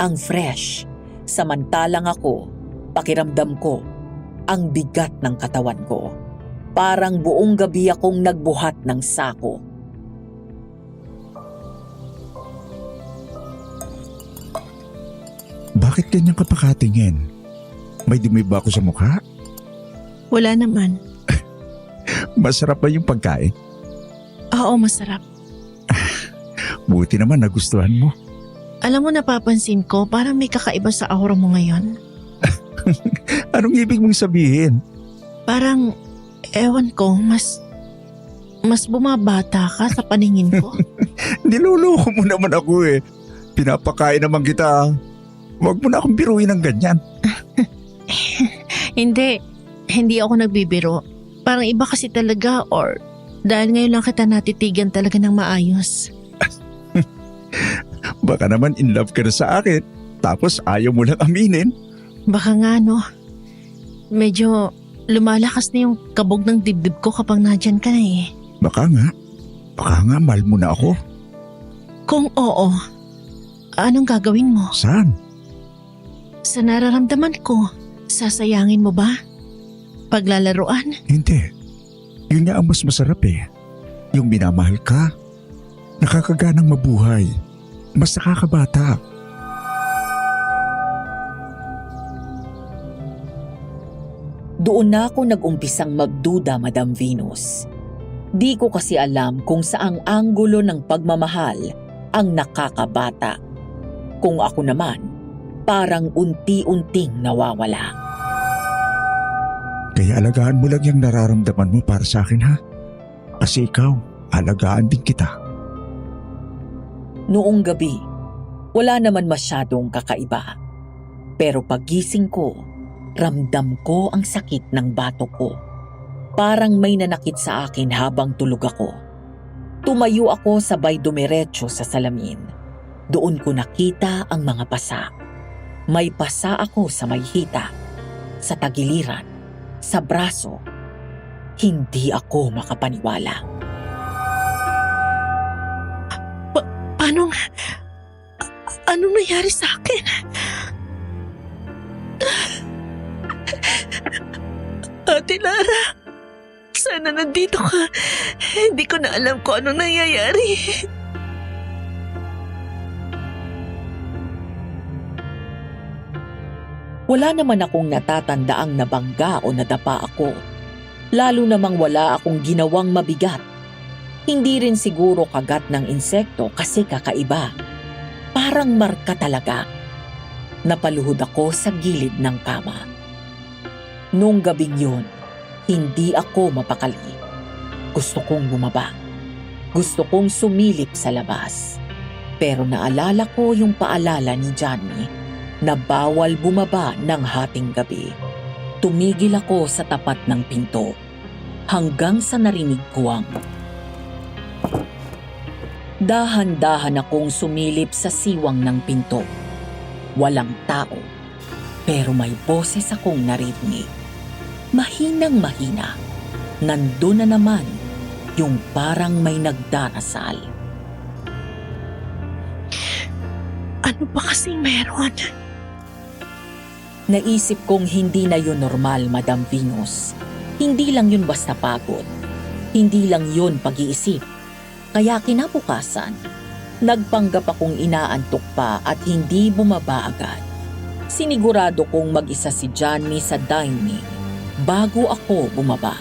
ang fresh, samantalang ako, pakiramdam ko, ang bigat ng katawan ko. Parang buong gabi akong nagbuhat ng sako. Bakit ganyan ka pakatingin? May dumi ba ako sa mukha? Wala naman. Masarap ba yung pagkain? Oo, masarap. Buti naman nagustuhan mo. Alam mo, napapansin ko, parang may kakaiba sa aura mo ngayon. Anong ibig mong sabihin? Parang, ewan ko, mas bumabata ka sa paningin ko. Niloloko mo naman ako eh. Pinapakain naman kita. Huwag mo na akong biruin ng ganyan. Hindi. Hindi ako nagbibiro. Parang iba kasi talaga or dahil ngayon lang kita natitigan talaga ng maayos. Baka naman in love ka na sa akin, tapos ayaw mo lang aminin. Baka nga no. Medyo lumalakas na yung kabog ng dibdib ko kapag nandyan ka na eh. Baka nga mahal mo na ako. Kung oo, anong gagawin mo? Saan? Sa nararamdaman ko, sasayangin mo ba? Paglalaruan? Hindi. Yun nga ang mas masarap eh. Yung minamahal ka, nakakaganang mabuhay, mas nakakabata. Doon na ako nag-umpisang magduda, Madam Venus. Di ko kasi alam kung saang anggulo ng pagmamahal ang nakakabata. Kung ako naman, parang unti-unting nawawala. Kaya alagaan mo lang yung nararamdaman mo para sa akin, ha? Kasi ikaw, alagaan din kita. Noong gabi, wala naman masyadong kakaiba. Pero pagising ko, ramdam ko ang sakit ng batok ko. Parang may nanakit sa akin habang tulog ako. Tumayo ako sabay dumiretso sa salamin. Doon ko nakita ang mga pasa. May pasa ako sa may hita, sa tagiliran, sa braso. Hindi ako makapaniwala. Anong nangyari sa akin? Ate Lara, sana nandito ka. Hindi ko na alam kung anong nangyayari. Wala naman akong natatandaang nabangga o nadapa ako. Lalo namang wala akong ginawang mabigat. Hindi rin siguro kagat ng insekto kasi kakaiba. Parang marka talaga. Napaluhod ako sa gilid ng kama. Noong gabing yun, hindi ako mapakali. Gusto kong bumaba. Gusto kong sumilip sa labas. Pero naalala ko yung paalala ni Johnny na bawal bumaba ng hating gabi. Tumigil ako sa tapat ng pinto hanggang sa narinig ko ang... Dahan-dahan akong sumilip sa siwang ng pinto. Walang tao, pero may boses akong narinig. Mahinang mahina, nandun na naman yung parang may nagdarasal. Ano ba kasing meron? Naisip kong hindi na yun normal, Madam Venus. Hindi lang yun basta pagod. Hindi lang yun pag-iisip. Kaya kinabukasan, nagpanggap akong inaantok pa at hindi bumaba agad. Sinigurado kong mag-isa si Johnny sa dining bago ako bumaba.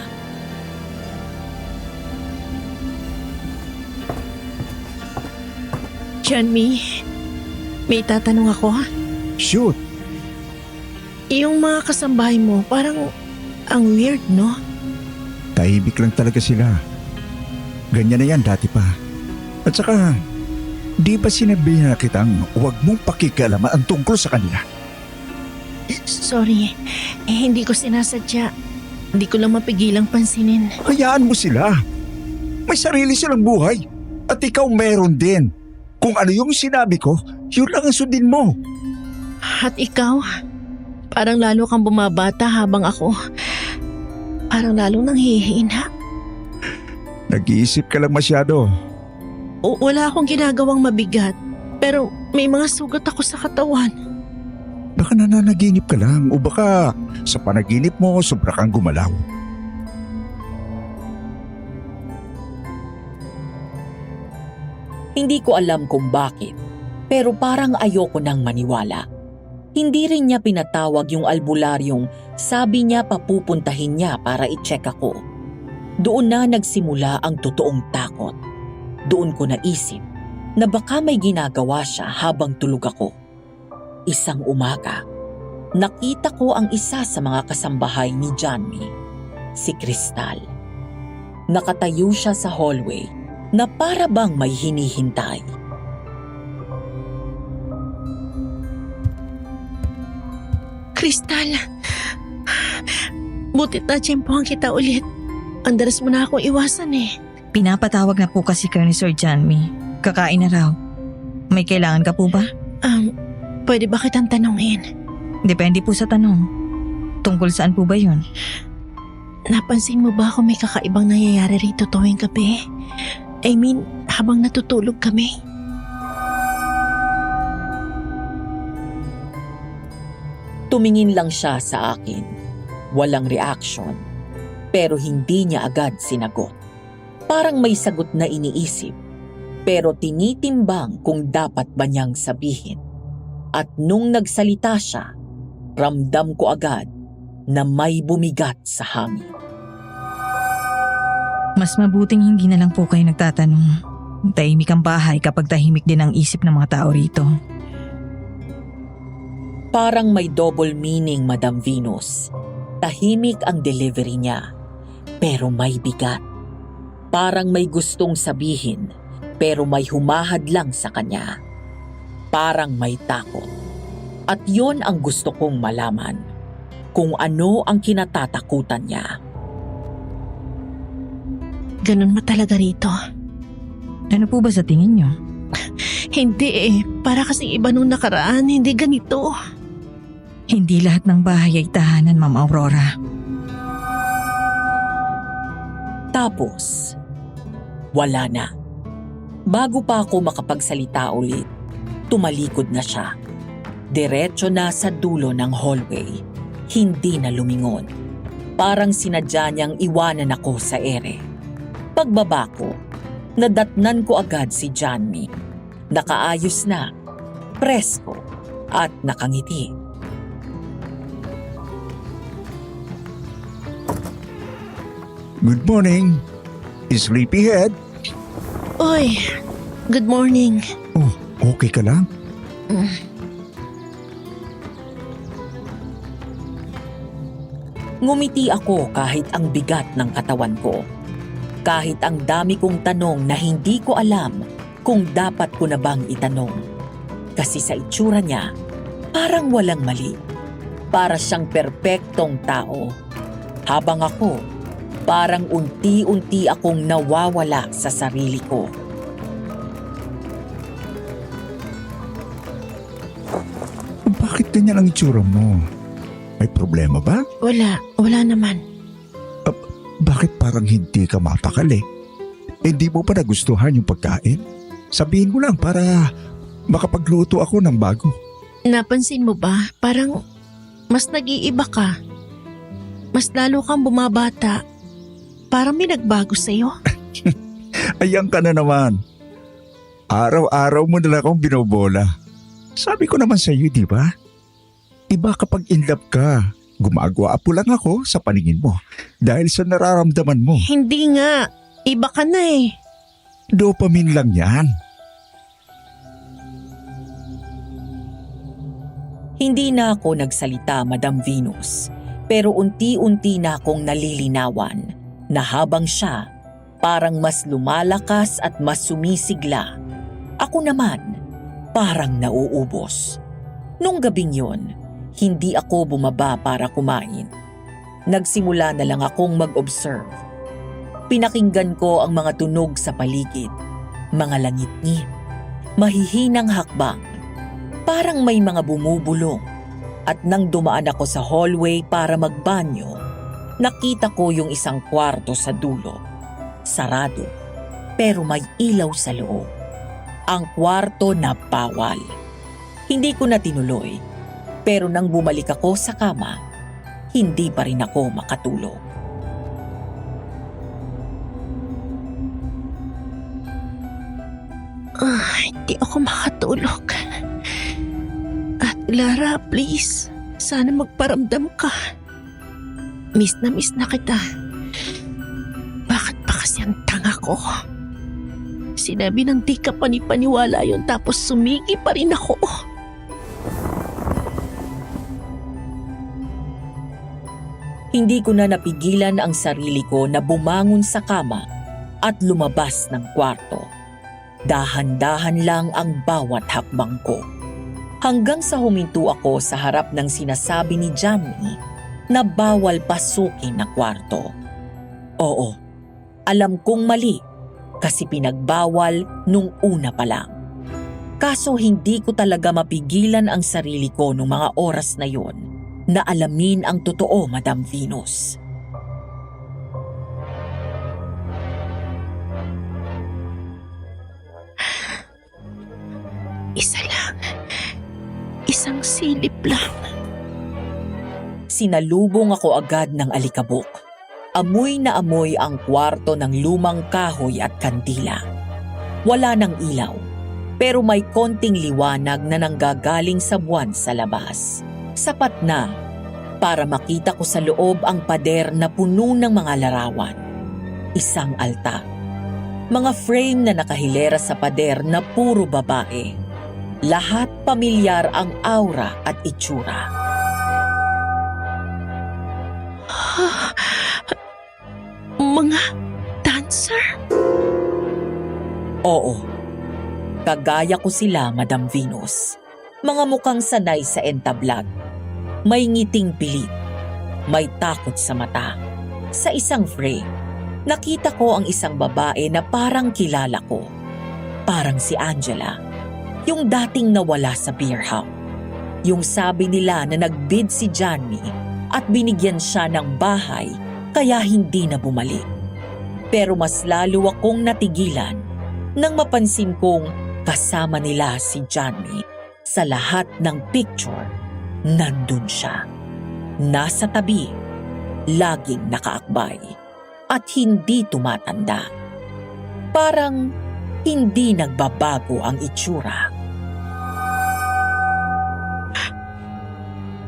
Johnny, may tatanong ako. Shoot! Yung mga kasambahay mo, parang ang weird, no? Tahimik lang talaga sila. Ganyan na yan dati pa. At saka, di ba sinabihan na kitang huwag mong pakikialaman ang tungkol sa kanila? Sorry, hindi ko sinasadya. Hindi ko lang mapigilang pansinin. Hayaan mo sila. May sarili silang buhay. At ikaw meron din. Kung ano yung sinabi ko, yun lang ang sundin mo. At ikaw, parang lalo kang bumabata habang ako. Parang lalo nang hihina. Nag-iisip ka lang masyado. Wala akong ginagawang mabigat. Pero may mga sugat ako sa katawan. Baka nananaginip ka lang o baka sa panaginip mo sobra kang gumalaw. Hindi ko alam kung bakit, pero parang ayoko nang maniwala. Hindi rin niya pinatawag yung albularyong sabi niya papupuntahin niya para i-check ako. Doon na nagsimula ang totoong takot. Doon ko naisip na baka may ginagawa siya habang tulog ako. Isang umaga, nakita ko ang isa sa mga kasambahay ni Johnny, si Crystal. Nakatayo siya sa hallway na para bang may hinihintay. Crystal, Butit na tiyempohan kita ulit. Andaras mo na akong iwasan eh. Pinapatawag na po kasi kayo ni Sir Janmi. Kakain na raw. May kailangan ka po ba? Pwede ba kitang tanungin? Depende po sa tanong. Tungkol saan po ba yun? Napansin mo ba kung may kakaibang nangyayari rito tuwing gabi? I mean, habang natutulog kami. Tumingin lang siya sa akin. Walang reaction. Pero hindi niya agad sinagot. Parang may sagot na iniisip. Pero tinitimbang kung dapat ba niyang sabihin. At nung nagsalita siya, ramdam ko agad na may bumigat sa hangin. Mas mabuting hindi na lang po kayo nagtatanong. Tahimik ang bahay kapag tahimik din ang isip ng mga tao rito. Parang may double meaning, Madam Venus. Tahimik ang delivery niya, pero may bigat. Parang may gustong sabihin, pero may humahad lang sa kanya. Parang may takot. At yon ang gusto kong malaman. Kung ano ang kinatatakutan niya. Ganun ba talaga rito? Ano po ba sa tingin nyo? Hindi eh. Para kasing iba nung nakaraan, hindi ganito. Hindi lahat ng bahay ay tahanan, Ma'am Aurora. Tapos, wala na. Bago pa ako makapagsalita ulit, tumalikod na siya. Diretso na sa dulo ng hallway. Hindi na lumingon. Parang sinadya niyang iwanan ako sa ere. Pagbaba ko, nadatnan ko agad si Janmi. Nakaayos na, presko, at nakangiti. Good morning. Sleepyhead. Oy, good morning. Oh, okay ka lang? Ngumiti ako kahit ang bigat ng katawan ko. Kahit ang dami kong tanong na hindi ko alam kung dapat ko na bang itanong. Kasi sa itsura niya, parang walang mali. Para siyang perpektong tao. Habang ako, parang unti-unti akong nawawala sa sarili ko. Bakit ganyan ang itsura mo? May problema ba? Wala naman. Bakit parang hindi ka mapakali? Hindi mo pa nagustuhan yung pagkain? Sabihin mo lang para makapagluto ako ng bago. Napansin mo ba? Parang mas nag-iiba ka. Mas lalo kang bumabata. Parang may nagbago sa'yo. Ayan ka na naman. Araw-araw mo na lang akong binobola. Sabi ko naman sa iyo, di ba? Iba kapag in love ka. Gumagwapo lang ako sa paningin mo dahil sa nararamdaman mo. Hindi nga. Iba ka na eh. Dopamine lang yan. Hindi na ako nagsalita, Madam Venus. Pero unti-unti na akong nalilinawan na habang siya parang mas lumalakas at mas sumisigla. Ako naman parang nauubos. Nung gabing yon, hindi ako bumaba para kumain. Nagsimula na lang akong mag-observe. Pinakinggan ko ang mga tunog sa paligid, mga langit-ngit, mahihinang hakbang, parang may mga bumubulong. At nang dumaan ako sa hallway para magbanyo, nakita ko yung isang kwarto sa dulo. Sarado, pero may ilaw sa loob. Ang kwarto na bawal. Hindi ko na tinuloy, pero nang bumalik ako sa kama, hindi pa rin ako makatulog. Hindi ako makatulog. At Lara, please, sana magparamdam ka. Miss na kita. Bakit pa kasi ang tanga ko? Sinabi ng di ka panipaniwala yun tapos sumigi pa rin ako. Hindi ko na napigilan ang sarili ko na bumangon sa kama at lumabas ng kwarto. Dahan-dahan lang ang bawat hakbang ko. Hanggang sa huminto ako sa harap ng sinasabi ni Janmi na bawal pasukin na kwarto. Oo, alam kong mali kasi pinagbawal nung una pa lang. Kaso hindi ko talaga mapigilan ang sarili ko nung mga oras na yon na alamin ang totoo, Madam Venus. Isa lang. Isang silip lang. Sinalubong ako agad ng alikabok. Amoy na amoy ang kwarto ng lumang kahoy at kandila. Wala ng ilaw, pero may konting liwanag na nanggagaling sa buwan sa labas. Sapat na para makita ko sa loob ang pader na puno ng mga larawan. Isang altar. Mga frame na nakahilera sa pader na puro babae. Lahat pamilyar ang aura at itsura. Mga dancer? Oo, kagaya ko sila, Madam Venus. Mga mukhang sanay sa entablag. May ngiting pilit. May takot sa mata. Sa isang frame, nakita ko ang isang babae na parang kilala ko. Parang si Angela, yung dating nawala sa beer house. Yung sabi nila na nagbid si Johnny at binigyan siya ng bahay kaya hindi na bumalik. Pero mas lalo akong natigilan nang mapansin kong kasama nila si Johnny. Sa lahat ng picture, nandun siya. Nasa tabi, laging nakaakbay, at hindi tumatanda. Parang hindi nagbabago ang itsura.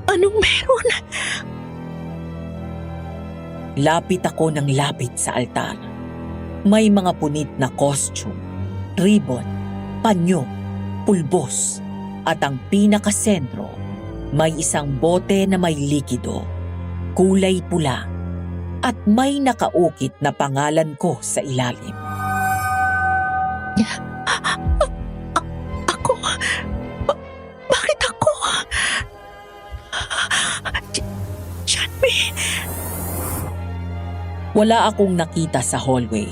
Anong meron? Lapit ako ng lapit sa altar. May mga punit na costume, ribbon, panyo, pulbos, at ang pinakasentro, may isang bote na may likido, kulay pula, at may nakaukit na pangalan ko sa ilalim. Ako? Bakit ako? Johnny? Wala akong nakita sa hallway,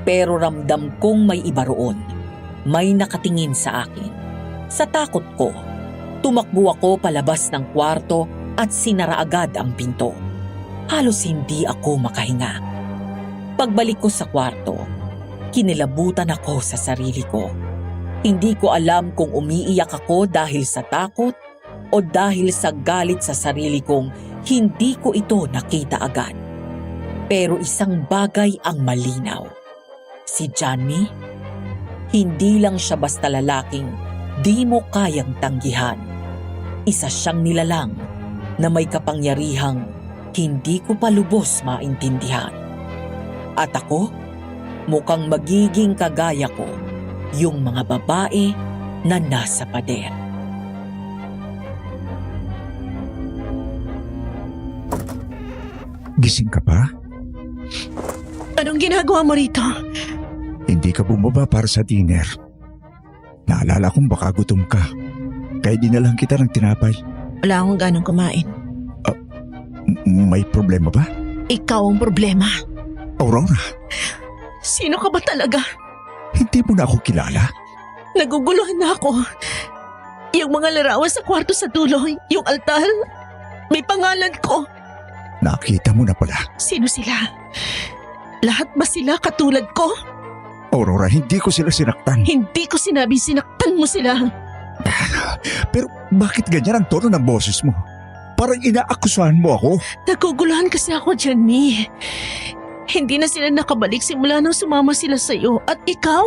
pero ramdam kong may iba roon. May nakatingin sa akin. Sa takot ko, tumakbo ako palabas ng kwarto at sinara agad ang pinto. Halos hindi ako makahinga. Pagbalik ko sa kwarto, kinilabutan ako sa sarili ko. Hindi ko alam kung umiiyak ako dahil sa takot o dahil sa galit sa sarili kong hindi ko ito nakita agad. Pero isang bagay ang malinaw. Si Johnny, hindi lang siya basta lalaking di mo kayang tanggihan. Isa siyang nilalang na may kapangyarihang hindi ko pa lubos maintindihan. At ako, mukhang magiging kagaya ko yung mga babae na nasa pader. Gising ka pa? Anong ginagawa mo rito? Hindi ka bumaba para sa dinner. Naalala kong baka gutom ka. Kaya dinalang kita ng tinapay. Wala akong ganong kumain. May problema ba? Ikaw ang problema. Aurora, Sino ka ba talaga? hindi mo na ako kilala. Naguguluhan na ako. Yung mga larawan sa kwarto sa dulo, yung altar, may pangalan ko. Nakita mo na pala. Sino sila? Lahat ba sila katulad ko? Aurora, hindi ko sila sinaktan. Hindi ko sinabing sinaktan mo sila. Pero bakit ganyan ang tono ng boses mo? Parang inaakusahan mo ako. Naguguluhan kasi ako, Johnny. Hindi na sila nakabalik simula nang sumama sila sa'yo. At ikaw,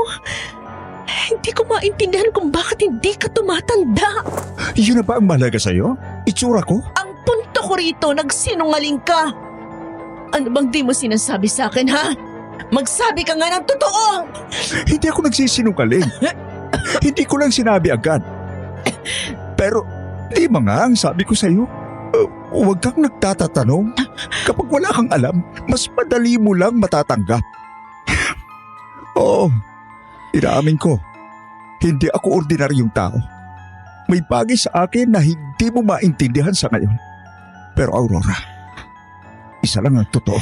hindi ko maintindihan kung bakit hindi ka tumatanda. Yun na ba ang mahalaga sa'yo? Itsura ko? Ang punto ko rito, nagsinungaling ka. Ano bang di mo sinasabi sa akin, ha? Magsabi ka nga ng totoo! Hindi ako nagsisinungaling. Hindi ko lang sinabi agad. Pero, di ba nga ang sabi ko sa'yo? Huwag kang nagtatatanong. Kapag wala kang alam, mas madali mo lang matatanggap. Oo, inaamin ko. Hindi ako ordinaryong tao. May bagay sa akin na hindi mo maintindihan sa ngayon. Pero Aurora, Isa lang ang totoo.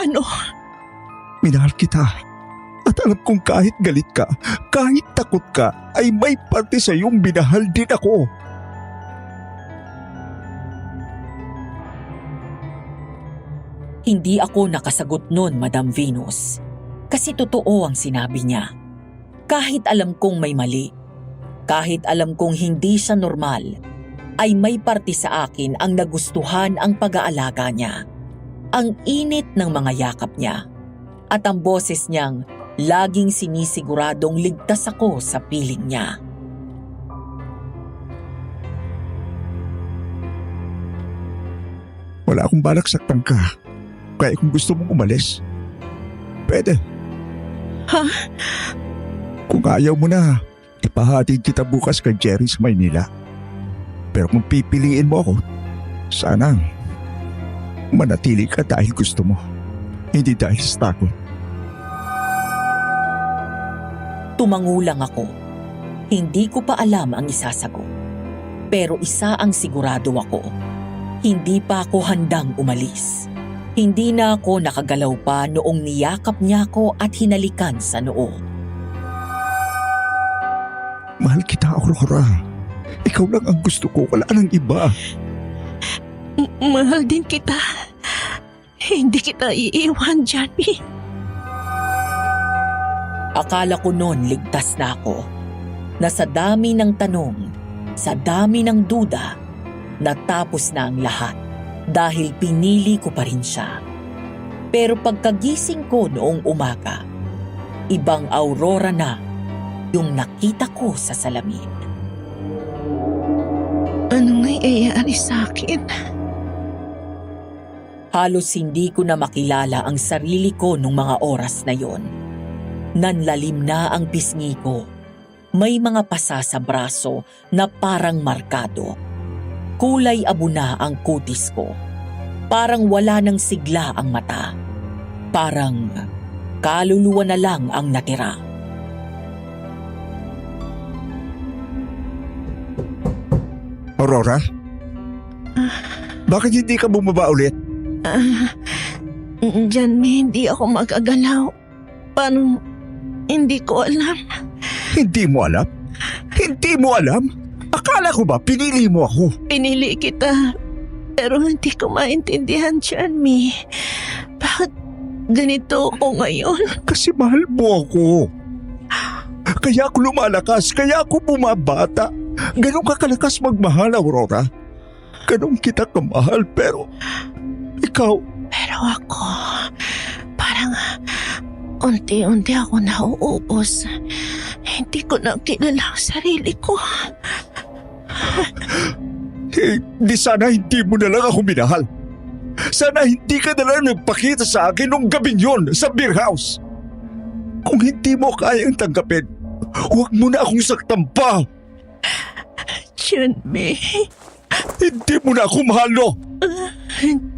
Ano? Minahal kita. At alam kong kahit galit ka, kahit takot ka, ay may parte sa iyong minahal din ako. Hindi ako nakasagot nun, Madam Venus. Kasi totoo ang sinabi niya. Kahit alam kong may mali, kahit alam kong hindi siya normal, ay may parte sa akin ang nagustuhan ang pag-aalaga niya. Ang init ng mga yakap niya. At ang boses niyang laging sinisiguradong ligtas ako sa piling niya. Wala akong balak saktan ka. Kaya kung gusto mong umalis, pwede. Ha? Kung ayaw mo na, ipahatid kita bukas kay Jerry sa Maynila. Pero kung pipiliin mo ako, sana manatili ka dahil gusto mo, hindi dahil sa takot. Tumangulang ako. Hindi ko pa alam ang isasagot. Pero isa ang sigurado ako. Hindi pa ako handang umalis. Hindi na ako nakagalaw pa noong niyakap niya ako at hinalikan sa noo. Mahal kita, Aurora. Ikaw lang ang gusto ko, wala nang iba. Mahal din kita. Hindi kita iiwan, Johnny. Akala ko noon ligtas na ako. Na sa dami ng tanong, sa dami ng duda, natapos na ang lahat dahil pinili ko pa rin siya. Pero pagkagising ko noong umaga, ibang Aurora na yung nakita ko sa salamin. Anong nangyayari sa akin? Halos hindi ko na makilala ang sarili ko nung mga oras na yon. Nanlalim na ang pisngi ko. May mga pasa sa braso na parang markado. Kulay abo na ang kutis ko. Parang wala ng sigla ang mata. Parang kaluluwa na lang ang natira. Aurora? Bakit hindi ka bumaba ulit? Johnny, hindi ako magagalaw. Paano? Hindi ko alam. Hindi mo alam? Hindi mo alam? Akala ko ba pinili mo ako? Pinili kita. Pero hindi ko maintindihan, Johnny. Bakit ganito ako ngayon? Kasi mahal mo ako. Kaya ako lumalakas, kaya ako bumabata. Ganon ka kalakas magmahal, Aurora. Ganon kita kamahal, pero ikaw... Pero ako, parang unti-unti ako nauubos. Hindi ko na kilala ang sarili ko. Di sana hindi mo na lang ako minahal. Sana hindi ka na lang nagpakita sa akin nung gabing yon sa beer house. Kung hindi mo kayang tanggapin, huwag mo na akong saktan pa. Johnny, Hindi mo na ako mahal, no?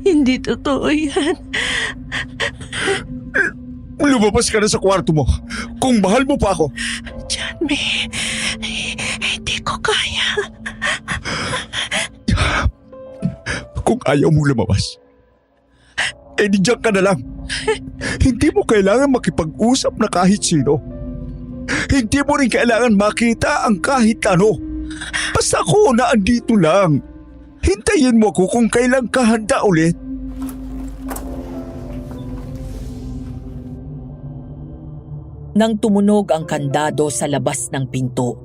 hindi totoo yan. Lumabas ka na sa kwarto mo. Kung mahal mo pa ako. Johnny, hindi ko kaya. Kung ayaw mo lumabas, di diyan ka na lang. Hindi mo kailangan makipag-usap na kahit sino. Hindi mo rin kailangan makita ang kahit ano. Basta ako na andito lang. Hintayin mo ako kung kailan ka handa ulit. Nang tumunog ang kandado sa labas ng pinto,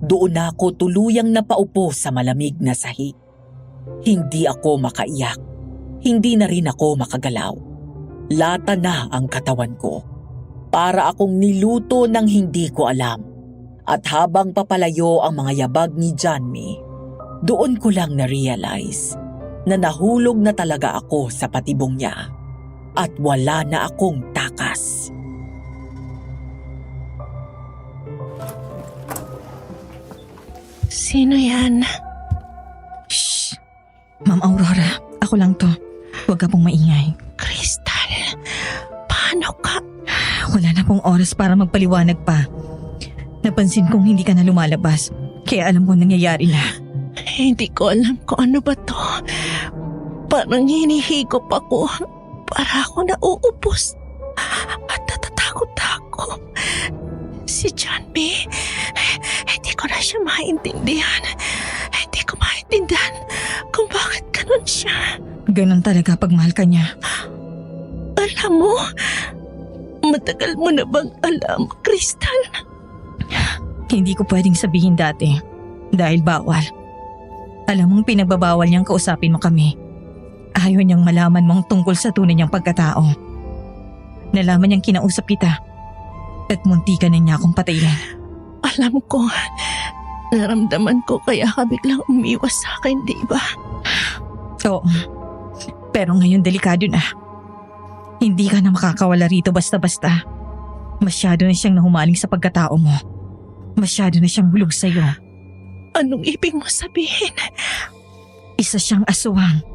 doon ako tuluyang napaupo sa malamig na sahig. Hindi ako makaiyak. Hindi na rin ako makagalaw. Lata na ang katawan ko. Para akong niluto ng hindi ko alam. At habang papalayo ang mga yabag ni Johnny, doon ko lang na-realize na nahulog na talaga ako sa patibong niya at wala na akong takas. Sino yan? Shh! Ma'am Aurora, ako lang to. Huwag ka pong maingay. Crystal, paano ka? Wala na pong oras para magpaliwanag pa. Napansin kong hindi ka na lumalabas, kaya alam ko nangyayari na. Hindi ko alam kung ano ba to. Parang hinihigop ako. Para ako nauubos. At natatakot ako. Si John B. Hindi ko na siya maintindihan. Hindi ko maintindihan kung bakit ganun siya. Ganon talaga pag mahal ka niya. Alam mo, matagal mo na bang alam, Crystal? Hindi ko pwedeng sabihin dati dahil bawal. Alam mong pinagbabawal niyang kausapin mo kami. Ayaw niyang malaman mong tungkol sa tunay niyang pagkatao. Nalaman niyang kinausap kita at muntikan na niya akong patayin. Alam ko, naramdaman ko kaya ka biglang umiwas sa akin, di ba? Oo, pero ngayon delikado na. Hindi ka na makakawala rito basta-basta. Masyado na siyang nahumaling sa pagkatao mo. Masyado na siyang hulog sa'yo. Anong ibig mo sabihin? Isa siyang aswang.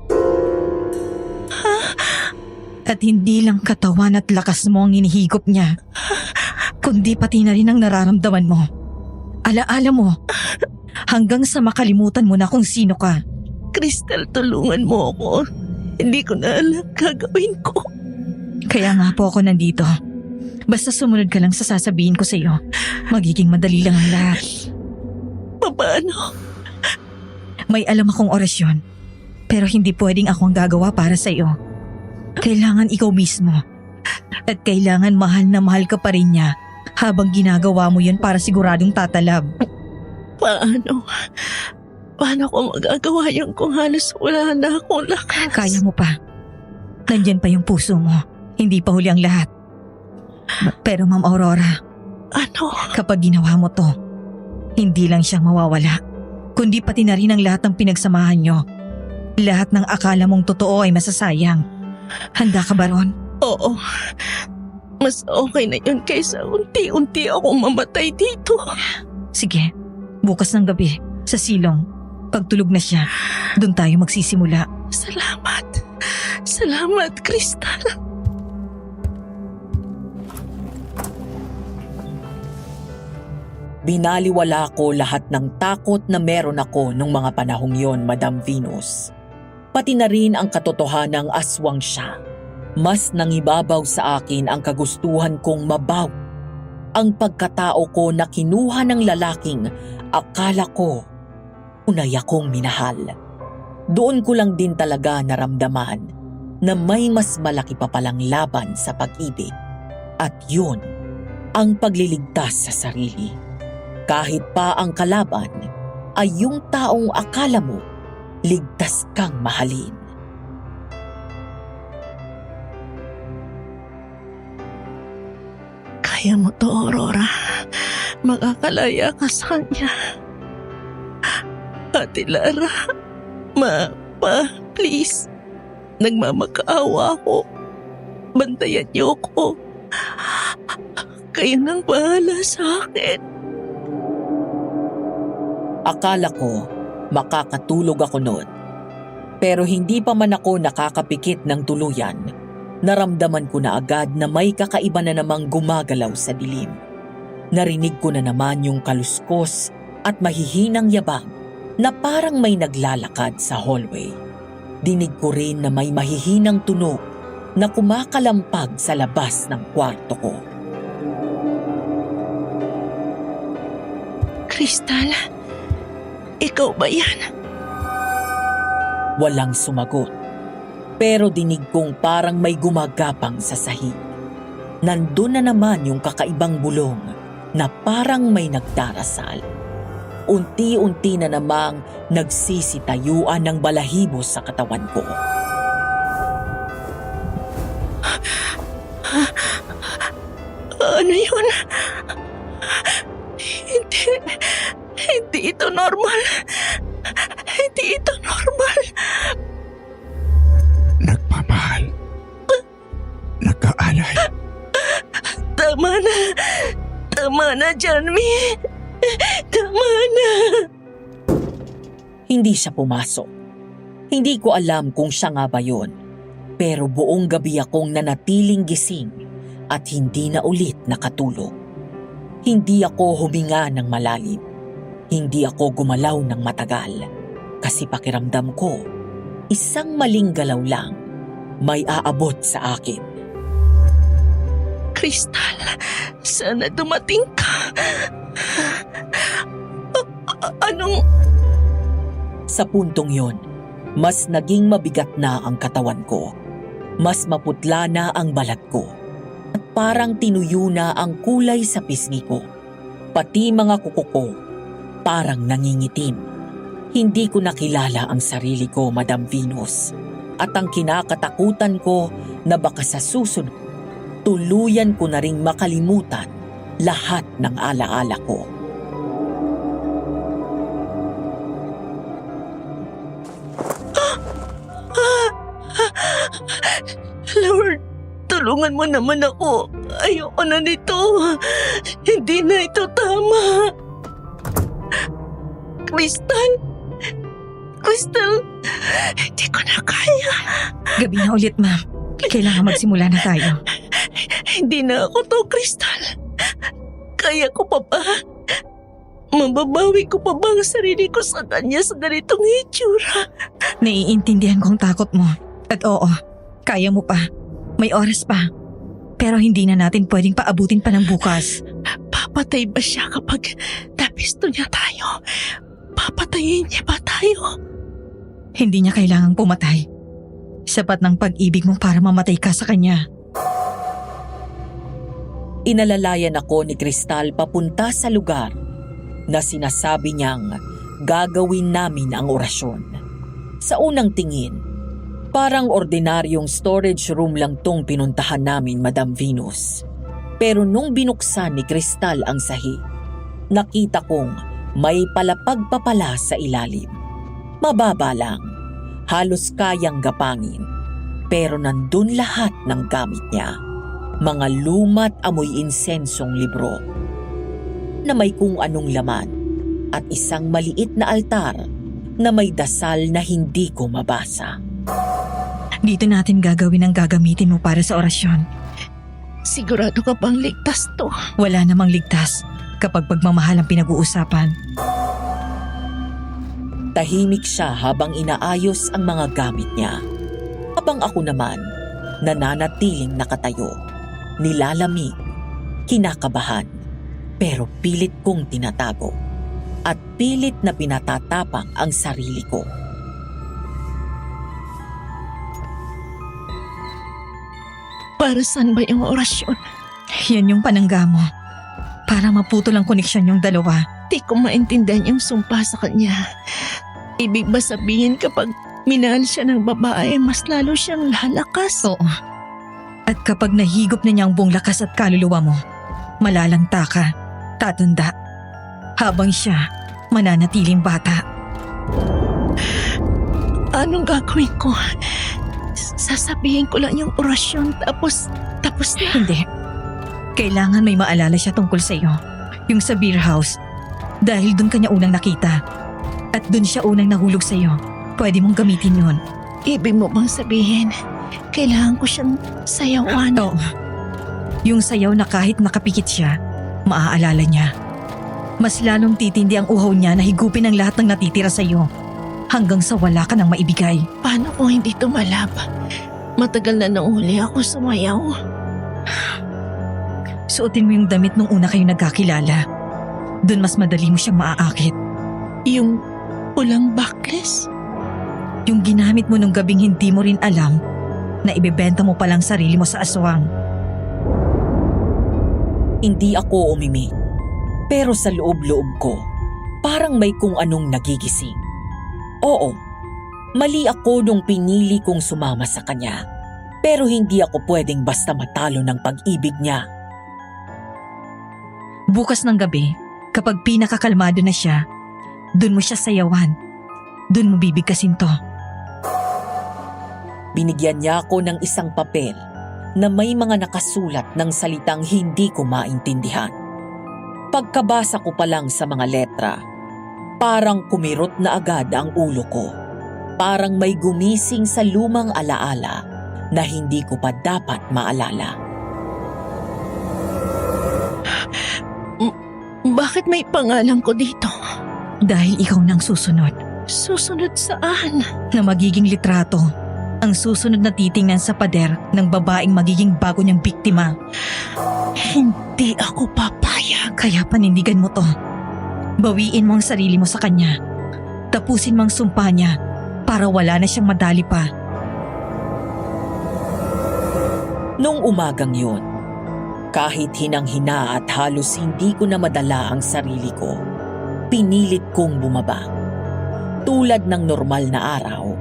At hindi lang katawan at lakas mo ang inihigop niya, kundi pati na rin ang nararamdaman mo. Alaala mo, hanggang sa makalimutan mo na kung sino ka. Crystal, tulungan mo ako. Hindi ko na alam gagawin ko. Kaya nga po ako nandito. Basta sumunod ka lang sa sasabihin ko sa iyo. Magiging madali lang ang lahat. Paano? May alam akong orasyon, pero hindi pwedeng ako ang gagawa para sa iyo. Kailangan ikaw mismo. At kailangan mahal na mahal ka pa rin niya habang ginagawa mo yun para siguradong tatalab. Paano? Paano ko magagawa yun kung halos wala na akong lakas? Kaya mo pa. Nandyan pa yung puso mo. Hindi pa huli ang lahat. Pero Ma'am Aurora, Ano? kapag ginawa mo to, hindi lang siyang mawawala, kundi pati na rin ang lahat ng pinagsamahan nyo. Lahat ng akala mong totoo ay masasayang. Handa ka ba ron? Oo. Mas okay na yun kaysa unti-unti akong mamatay dito. Sige, bukas ng gabi, sa silong, pagtulog na siya, doon tayo magsisimula. Salamat. Salamat, Crystal. Binaliwala ko lahat ng takot na meron ako nung mga panahong yon, Madam Venus. Pati na rin ang katotohanang aswang siya. Mas nangibabaw sa akin ang kagustuhan kong mabaw. Ang pagkatao ko na kinuha ng lalaking akala ko unay akong minahal. Doon ko lang din talaga naramdaman na may mas malaki pa palang laban sa pag-ibig. At yun, ang pagliligtas sa sarili. Kahit pa ang kalaban ay yung taong akala mo ligtas kang mahalin. Kaya mo to, Aurora. Makakalaya ka sa kanya. Ate Lara, please. Nagmamakaawa ako. Bantayan niyo ko. Kayo nang bahala sa akin. Akala ko makakatulog ako noon. Pero hindi pa man ako nakakapikit ng tuluyan, naramdaman ko na agad na may kakaiba na namang gumagalaw sa dilim. Narinig ko na naman yung kaluskos at mahihinang yabang na parang may naglalakad sa hallway. Dinig ko rin na may mahihinang tunog na kumakalampag sa labas ng kwarto ko. Crystal, ikaw ba yan? Walang sumagot. Pero dinig kong parang may gumagapang sa sahig. Nandun na naman yung kakaibang bulong na parang may nagdarasal. Unti-unti na namang nagsisitayuan ng balahibo sa katawan ko. Ano yun? Hindi ito normal. Hindi ito normal. Nagmamahal. Nag-aalay. Tama na. Tama na, Janmi. Tama na. Hindi siya pumasok. Hindi ko alam kung siya nga ba yun. Pero buong gabi akong nanatiling gising at hindi na ulit nakatulog. Hindi ako huminga ng malalim. Hindi ako gumalaw ng matagal. Kasi pakiramdam ko, isang maling galaw lang, may aabot sa akin. Crystal, sana dumating ka. Anong... Sa puntong yon, mas naging mabigat na ang katawan ko. Mas maputla na ang balat ko. At parang tinuyo na ang kulay sa pisngi ko. Pati mga kuko ko, parang nangingitim. Hindi ko nakilala ang sarili ko, Madam Venus. At ang kinakatakutan ko na baka sa susunod, tuluyan ko na ring makalimutan lahat ng alaala ko. Lord, tulungan mo naman ako. Ayoko na nito. Hindi na ito tama. Crystal, hindi ko na kaya. Gabi na ulit, ma'am. Kailangan magsimula na tayo. Hindi na ako to, Crystal. Kaya ko pa ba? Mababawi ko pa ba ang sarili ko sa kanya sa ganitong itsura? Naiintindihan kong takot mo. At oo, kaya mo pa. May oras pa. Pero hindi na natin pwedeng paabutin pa ng bukas. Papatay ba siya kapag napisto niya tayo? Papatayin niya ba tayo? Hindi niya kailangang pumatay. Sapat ng pag-ibig mo para mamatay ka sa kanya. Inalalayan ako ni Crystal papunta sa lugar na sinasabi niyang gagawin namin ang orasyon. Sa unang tingin, parang ordinaryong storage room lang tong pinuntahan namin, Madam Venus. Pero nung binuksan ni Crystal ang sahi, nakita kong may palapag pa pala sa ilalim. Mababa lang, halos kayang gapangin. Pero nandun lahat ng gamit niya. Mga lumat amoy insensong libro na may kung anong laman at isang maliit na altar na may dasal na hindi ko mabasa. Dito natin gagawin ang gagamitin mo para sa orasyon. Sigurado ka bang ligtas to? Wala namang ligtas kapag pagmamahal ang pinag-uusapan. Tahimik siya habang inaayos ang mga gamit niya. Habang ako naman, nananatiling nakatayo, nilalamig, kinakabahan, pero pilit kong tinatago at pilit na pinatatapang ang sarili ko. Para saan ba yung orasyon? Yan yung panangga mo. Para maputol ang koneksyon yung dalawa. Di ko maintindihan yung sumpa sa kanya. Ibig ba sabihin kapag minahal siya ng babae, mas lalo siyang lalakas? Oo. At kapag nahigop na niya ang buong lakas at kaluluwa mo, malalanta ka, tatanda, habang siya mananatiling bata. Anong gagawin ko? Sasabihin ko lang yung orasyon tapos na. Hindi. Kailangan may maalala siya tungkol sa iyo. Yung sa beer house. Dahil dun kanya unang nakita. At dun siya unang nahulog sa iyo. Pwede mong gamitin yun. Ibig mo bang sabihin, kailangan ko siyang sayawan? Oo. Yung sayaw na kahit nakapikit siya, maaalala niya. Mas lalong titindi ang uhaw niya na higupin ang lahat ng natitira sa iyo. Hanggang sa wala ka nang maibigay. Paano kung hindi tumalab? Matagal na nang huli ako sumayaw. Suotin mo yung damit nung una kayo nagkakilala. Doon mas madali mo siyang maaakit. Yung pulang backless? Yung ginamit mo nung gabing hindi mo rin alam na ibebenta mo palang sarili mo sa aswang. Hindi ako umimik. Pero sa loob-loob ko, parang may kung anong nagigising. Oo, mali ako nung pinili kong sumama sa kanya. Pero hindi ako pwedeng basta matalo ng pag-ibig niya. Bukas ng gabi, kapag pinakakalmado na siya, dun mo siya sayawan. Dun mo bibigkasin to. Binigyan niya ako ng isang papel na may mga nakasulat ng salitang hindi ko maintindihan. Pagkabasa ko pa lang sa mga letra, parang kumirot na agad ang ulo ko. Parang may gumising sa lumang alaala na hindi ko pa dapat maalala. Bakit may pangalan ko dito? Dahil ikaw nang susunod. Susunod saan? Na magiging litrato ang susunod na titingnan sa pader ng babaeng magiging bago niyang biktima. Hindi ako papayag. Kaya panindigan mo to. Bawiin mo ang sarili mo sa kanya. Tapusin mo ang sumpa niya para wala na siyang madali pa. Nung umagang yun, kahit hinang-hina at halos hindi ko na madala ang sarili ko, pinilit kong bumaba. Tulad ng normal na araw,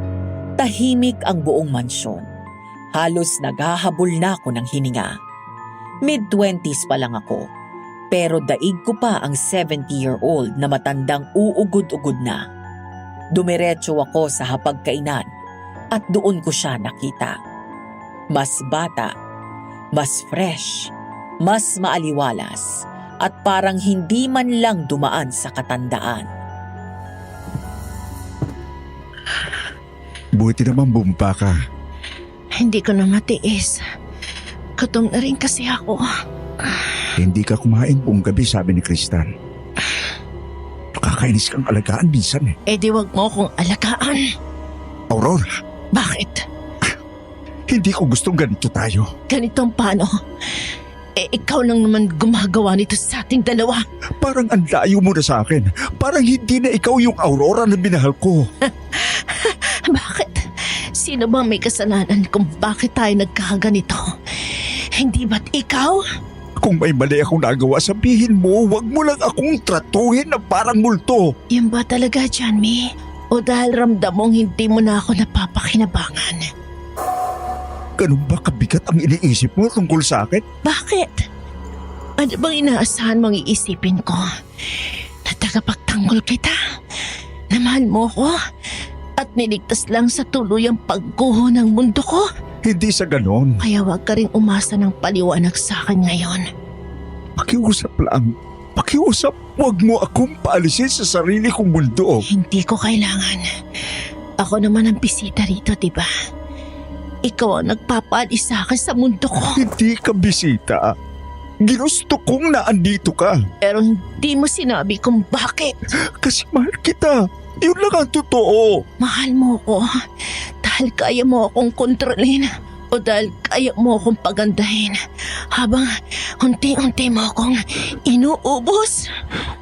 tahimik ang buong mansyon. Halos naghahabol na ako ng hininga. Mid-20s pa lang ako, pero daig ko pa ang 70-year-old na matandang uugod-ugod na. Dumiretso ako sa hapagkainan at doon ko siya nakita. Mas bata, mas fresh, mas maaliwalas, at parang hindi man lang dumaan sa katandaan. Buti naman bumpa ka. Hindi ko na matiis. Gutom na rin kasi ako. Hindi ka kumain buong gabi, sabi ni Kristan. Nakakainis kang alagaan minsan eh. Eh di wag mo akong alagaan. Aurora, Bakit? hindi ko gustong ganito tayo. Ganitong paano? Eh ikaw lang naman gumagawa nito sa ating dalawa. Parang ang layo mo na sa akin. Parang hindi na ikaw yung Aurora na minahal ko. Bakit? Sino ba may kasalanan kung bakit tayo nagkakaganito? Hindi ba't ikaw? Kung may mali akong nagawa, sabihin mo, wag mo lang akong tratuhin na parang multo. Yan ba talaga, Janmi? O dahil ramdam mong hindi mo na ako napapakinabangan? Ganun ba kabigat ang iniisip mo tungkol sa akin? Bakit? Ano bang inaasahan mong iisipin ko? Na tagapagtanggol kita? Na mahal mo ko? At niligtas lang sa tuluyang pagguho ng mundo ko? Hindi sa ganon. Kaya wag ka rin umasa ng paliwanag sa akin ngayon. Pakiusap lang. Pakiusap, wag mo akong paalisin sa sarili kong mundo. Hindi ko kailangan. Ako naman ang bisita rito, diba? Ikaw ang nagpapaalis sa akin sa mundo ko. Hindi ka bisita. Ginusto kong naandito ka. Pero hindi mo sinabi kung bakit. Kasi mahal kita. Yun lang ang totoo. Mahal mo ko dahil kaya mo akong kontrolin o dahil kaya mo akong pagandahin habang unti-unti mo akong inuubos.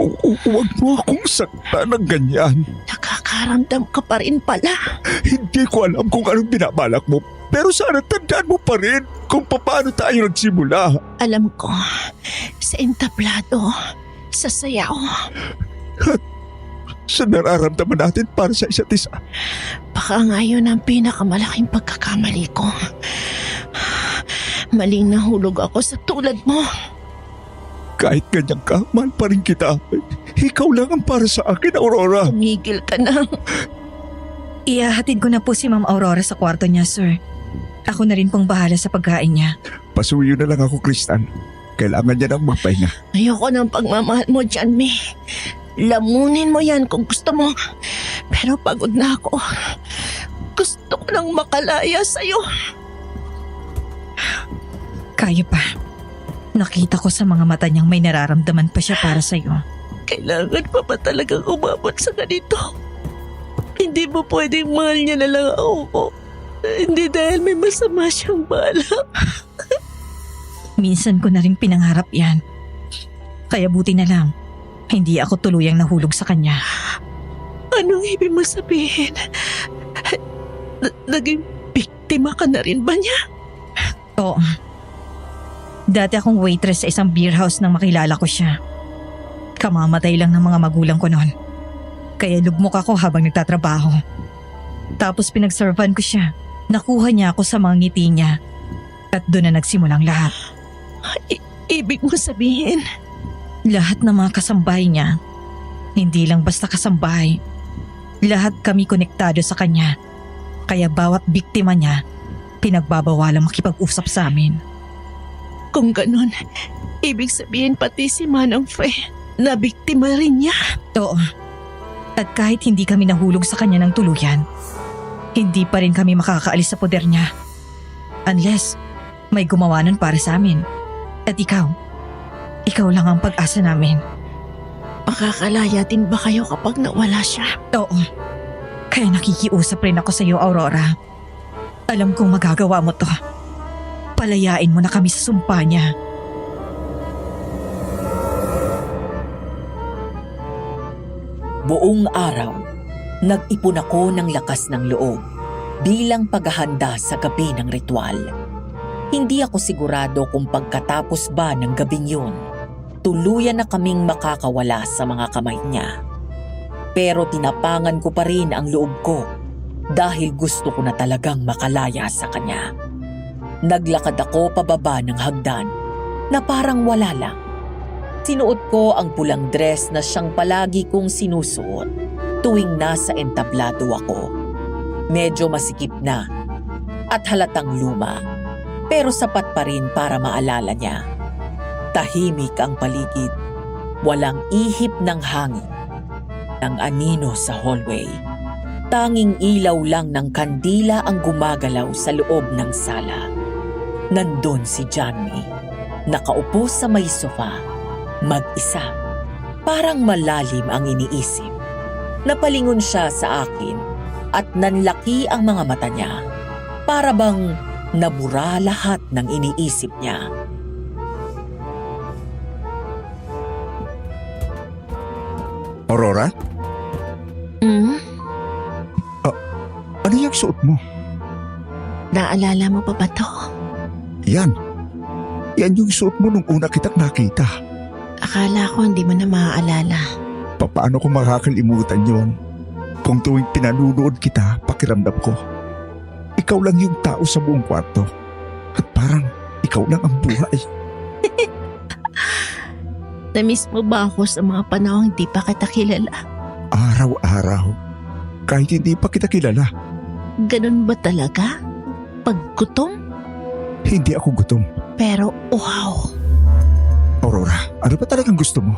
Huwag mo akong saktan ng ganyan. Nakakaramdam ka pa rin pala. Hindi ko alam kung anong binabalak mo. Pero sana tandaan mo pa rin kung paano tayo nagsimula. Alam ko, sa entablado, sa sayaw, Sa nararamdaman natin para sa isa't isa. baka nga yun ang pinakamalaking pagkakamali ko. Maling nahulog ako sa tulad mo. Kahit ganyan ka, mahal pa rin kita. Ikaw lang ang para sa akin, Aurora. Tumigil ka na. Ihahatid ko na po si Ma'am Aurora sa kwarto niya, sir. Ako na rin pong bahala sa pagkain niya. Pasuyo na lang ako, Kristan. Kailangan niya ng magpahinga. Ayoko ng pagmamahal mo, Janmi. Lamunin mo yan kung gusto mo. Pero pagod na ako. Gusto ko nang makalaya sa'yo. Kaya pa. Nakita ko sa mga mata niyang may nararamdaman pa siya para sa'yo. Kailangan pa ba talagang umabot sa ganito? Hindi mo pwedeng mahal niya na lang ako. Hindi dahil may masama siyang balak. Minsan ko na rin pinangarap yan. Kaya buti na lang, hindi ako tuluyang nahulog sa kanya. Anong ibig mo sabihin? Naging biktima ka na rin ba niya? Oo. Dati akong waitress sa isang beer house nang makilala ko siya. Kamamatay lang ng mga magulang ko noon. Kaya lugmok ako habang nagtatrabaho. Tapos pinagservan ko siya. Nakuha niya ako sa mga ngiti niya. At doon na nagsimulang lahat. Ibig mo sabihin? Lahat ng mga kasambahay niya. Hindi lang basta kasambahay. Lahat kami konektado sa kanya. Kaya bawat biktima niya, pinagbabawalang makipag-usap sa amin. Kung ganun, ibig sabihin pati si Manong Fe na biktima rin niya. Oo. At kahit hindi kami nahulog sa kanya ng tuluyan, hindi pa rin kami makakaalis sa poder niya. Unless may gumawa nun para sa amin. At ikaw lang ang pag-asa namin. Makakalaya din ba kayo kapag nawala siya? Oo. Kaya nakikiusap rin ako sa iyo, Aurora. Alam kong magagawa mo to. Palayain mo na kami sa sumpa niya. Buong araw, nag-ipon ako ng lakas ng loob bilang paghahanda sa gabi ng ritual. Hindi ako sigurado kung pagkatapos ba ng gabing yun, tuluyan na kaming makakawala sa mga kamay niya. Pero tinapangan ko pa rin ang loob ko dahil gusto ko na talagang makalaya sa kanya. Naglakad ako pababa ng hagdan na parang wala lang. Sinuot ko ang pulang dress na siyang palagi kong sinusuot tuwing nasa entablado ako. Medyo masikip na at halatang luma, pero sapat pa rin para maalala niya. Tahimik ang paligid, walang ihip ng hangin, ng anino sa hallway. Tanging ilaw lang ng kandila ang gumagalaw sa loob ng sala. Nandun si Johnny, nakaupo sa may sofa, mag-isa. Parang malalim ang iniisip. Napalingon siya sa akin at nanlaki ang mga mata niya. Para bang nabura lahat ng iniisip niya. Aurora, Hmm? ano yung suot mo? Naalala mo pa ba to? Yan. Yan yung suot mo nung una kitang nakita. Akala ko hindi mo na maaalala. Paano ko makakalimutan yon? Kung tuwing pinanunood kita, pakiramdam ko, ikaw lang yung tao sa buong kwarto. At parang ikaw lang ang buhay. Namiss mo ba ako sa mga panahong hindi pa kita kilala? Araw-araw. Kahit hindi pa kita kilala, Ganun ba talaga? Pag gutom? hindi ako gutom. Pero wow! Aurora, ano ba talagang gusto mo?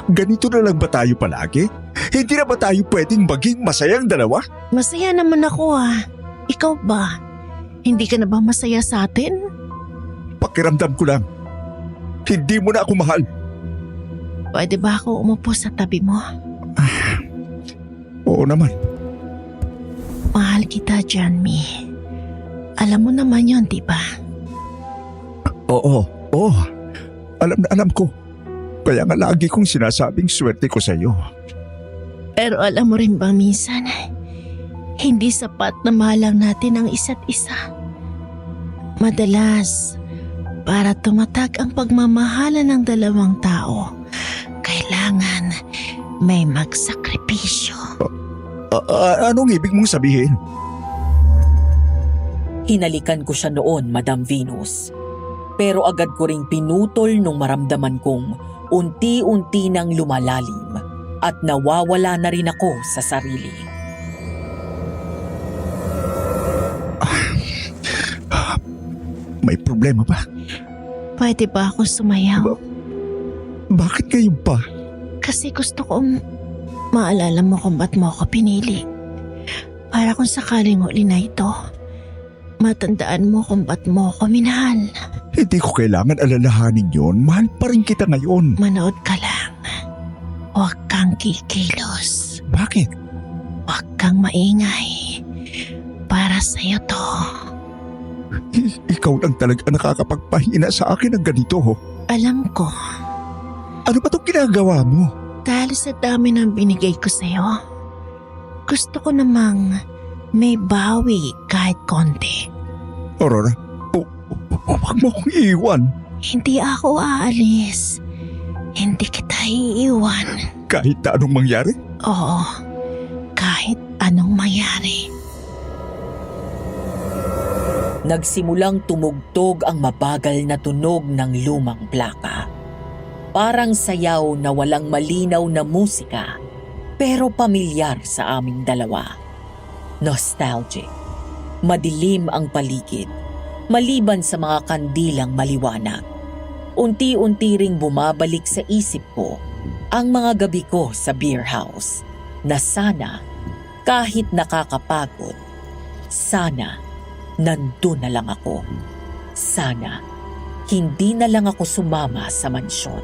Ganito na lang ba tayo palagi? Hindi na ba tayo pwedeng maging masayang dalawa? Masaya naman ako ah. Ikaw ba? Hindi ka na ba masaya sa atin? Pakiramdam ko lang. Hindi mo na ako mahal. Pwede ba ako umupo sa tabi mo? Oo naman. Mahal kita, Johnny. Alam mo naman yon, di ba? Oo. Alam ko. Kaya nga lagi kong sinasabing swerte ko sa iyo. Pero alam mo rin ba minsan, hindi sapat na mahalang natin ang isa't isa. Madalas, para tumatag ang pagmamahalan ng dalawang tao, kailangan may magsakripisyo. Anong ibig mong sabihin? Hinalikan ko siya noon, Madam Venus. Pero agad ko ring pinutol nung maramdaman kong unti-unti nang lumalalim at nawawala na rin ako sa sarili. May problema ba? Pwede ba ako sumayaw? Bakit ngayon pa? Kasi gusto kong maalala mo kung ba't mo ako pinili. Para kung sakaling uli na ito, matandaan mo kung ba't mo ako minahal. Hindi ko kailangan alalahanin yon. Mahal pa rin kita ngayon. Manood ka lang. Huwag kang kikilos. Bakit? Huwag kang maingay. Para sa'yo to. Ikaw lang talaga nakakapagpahina sa akin ng ganito. Alam ko, Ano ba itong ginagawa mo? dahil sa dami ng binigay ko sa'yo, gusto ko namang may bawi kahit konti. Aurora, huwag mo akong iiwan. Hindi ako aalis. Hindi kita iiwan. Kahit na anong mangyari. Oo, kahit anong mangyari. Nagsimulang tumugtog ang mabagal na tunog ng lumang plaka. Parang sayaw na walang malinaw na musika, pero pamilyar sa aming dalawa. Nostalgic. Madilim ang paligid, maliban sa mga kandilang maliwanag. Unti-unti ring bumabalik sa isip ko ang mga gabi ko sa beer house na sana, kahit nakakapagod, sana nandun na lang ako. Sana hindi na lang ako sumama sa mansyon.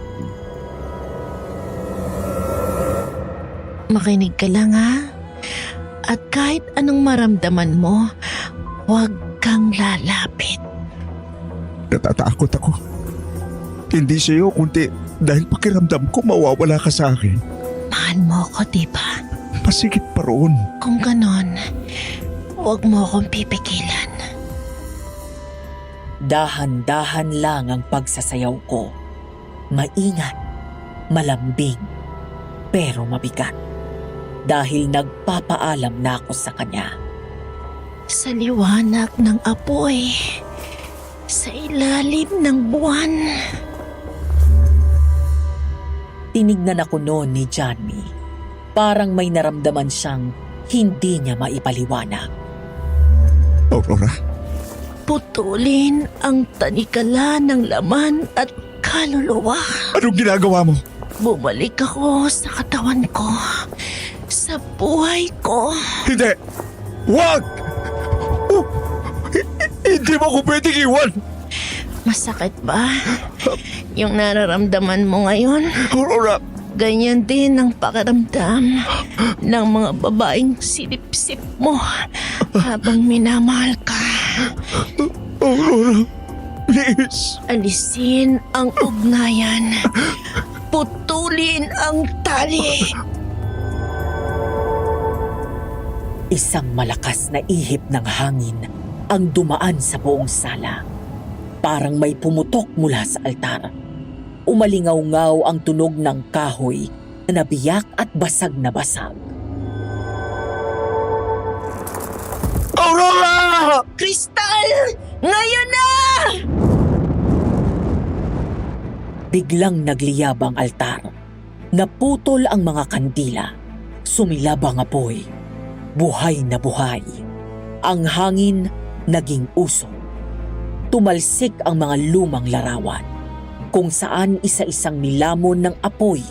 Makinig ka lang ha. At kahit anong maramdaman mo, huwag kang lalapit. Natatakot ako. Hindi sa'yo, kundi dahil pakiramdam ko mawawala ka sa akin. Mahal mo ako, diba? Masigit pa roon. Kung ganon, huwag mo akong pipigilan. Dahan-dahan lang ang pagsasayaw ko. Maingat, malambing, pero mabigat. Dahil nagpapaalam na ako sa kanya. Sa liwanag ng apoy, sa ilalim ng buwan. Tinignan ako noon ni Johnny. Parang may naramdaman siyang hindi niya maipaliwanag. Aurora, Putulin ang tanikala ng laman at kaluluwa. anong ginagawa mo? Bumalik ako sa katawan ko, sa buhay ko. Hindi! Wag! Oh, hindi mo ako pwedeng iwan! Masakit ba yung nararamdaman mo ngayon? Aurora, Ganyan din ang pakiramdam ng mga babaeng silip-sip mo habang minamahal ka. Aurora, please! Alisin ang ugnayan. Putulin ang tali. Isang malakas na ihip ng hangin ang dumaan sa buong sala. Parang may pumutok mula sa altar. Umalingaw-ngaw ang tunog ng kahoy na nabiyak at basag na basag. Aurora! Kristal! Ngayon na! Biglang nagliyab ang altar. Naputol ang mga kandila. Sumilab ang apoy. Buhay na buhay. Ang hangin naging usok. Tumalsik ang mga lumang larawan, kung saan isa-isang nilamon ng apoy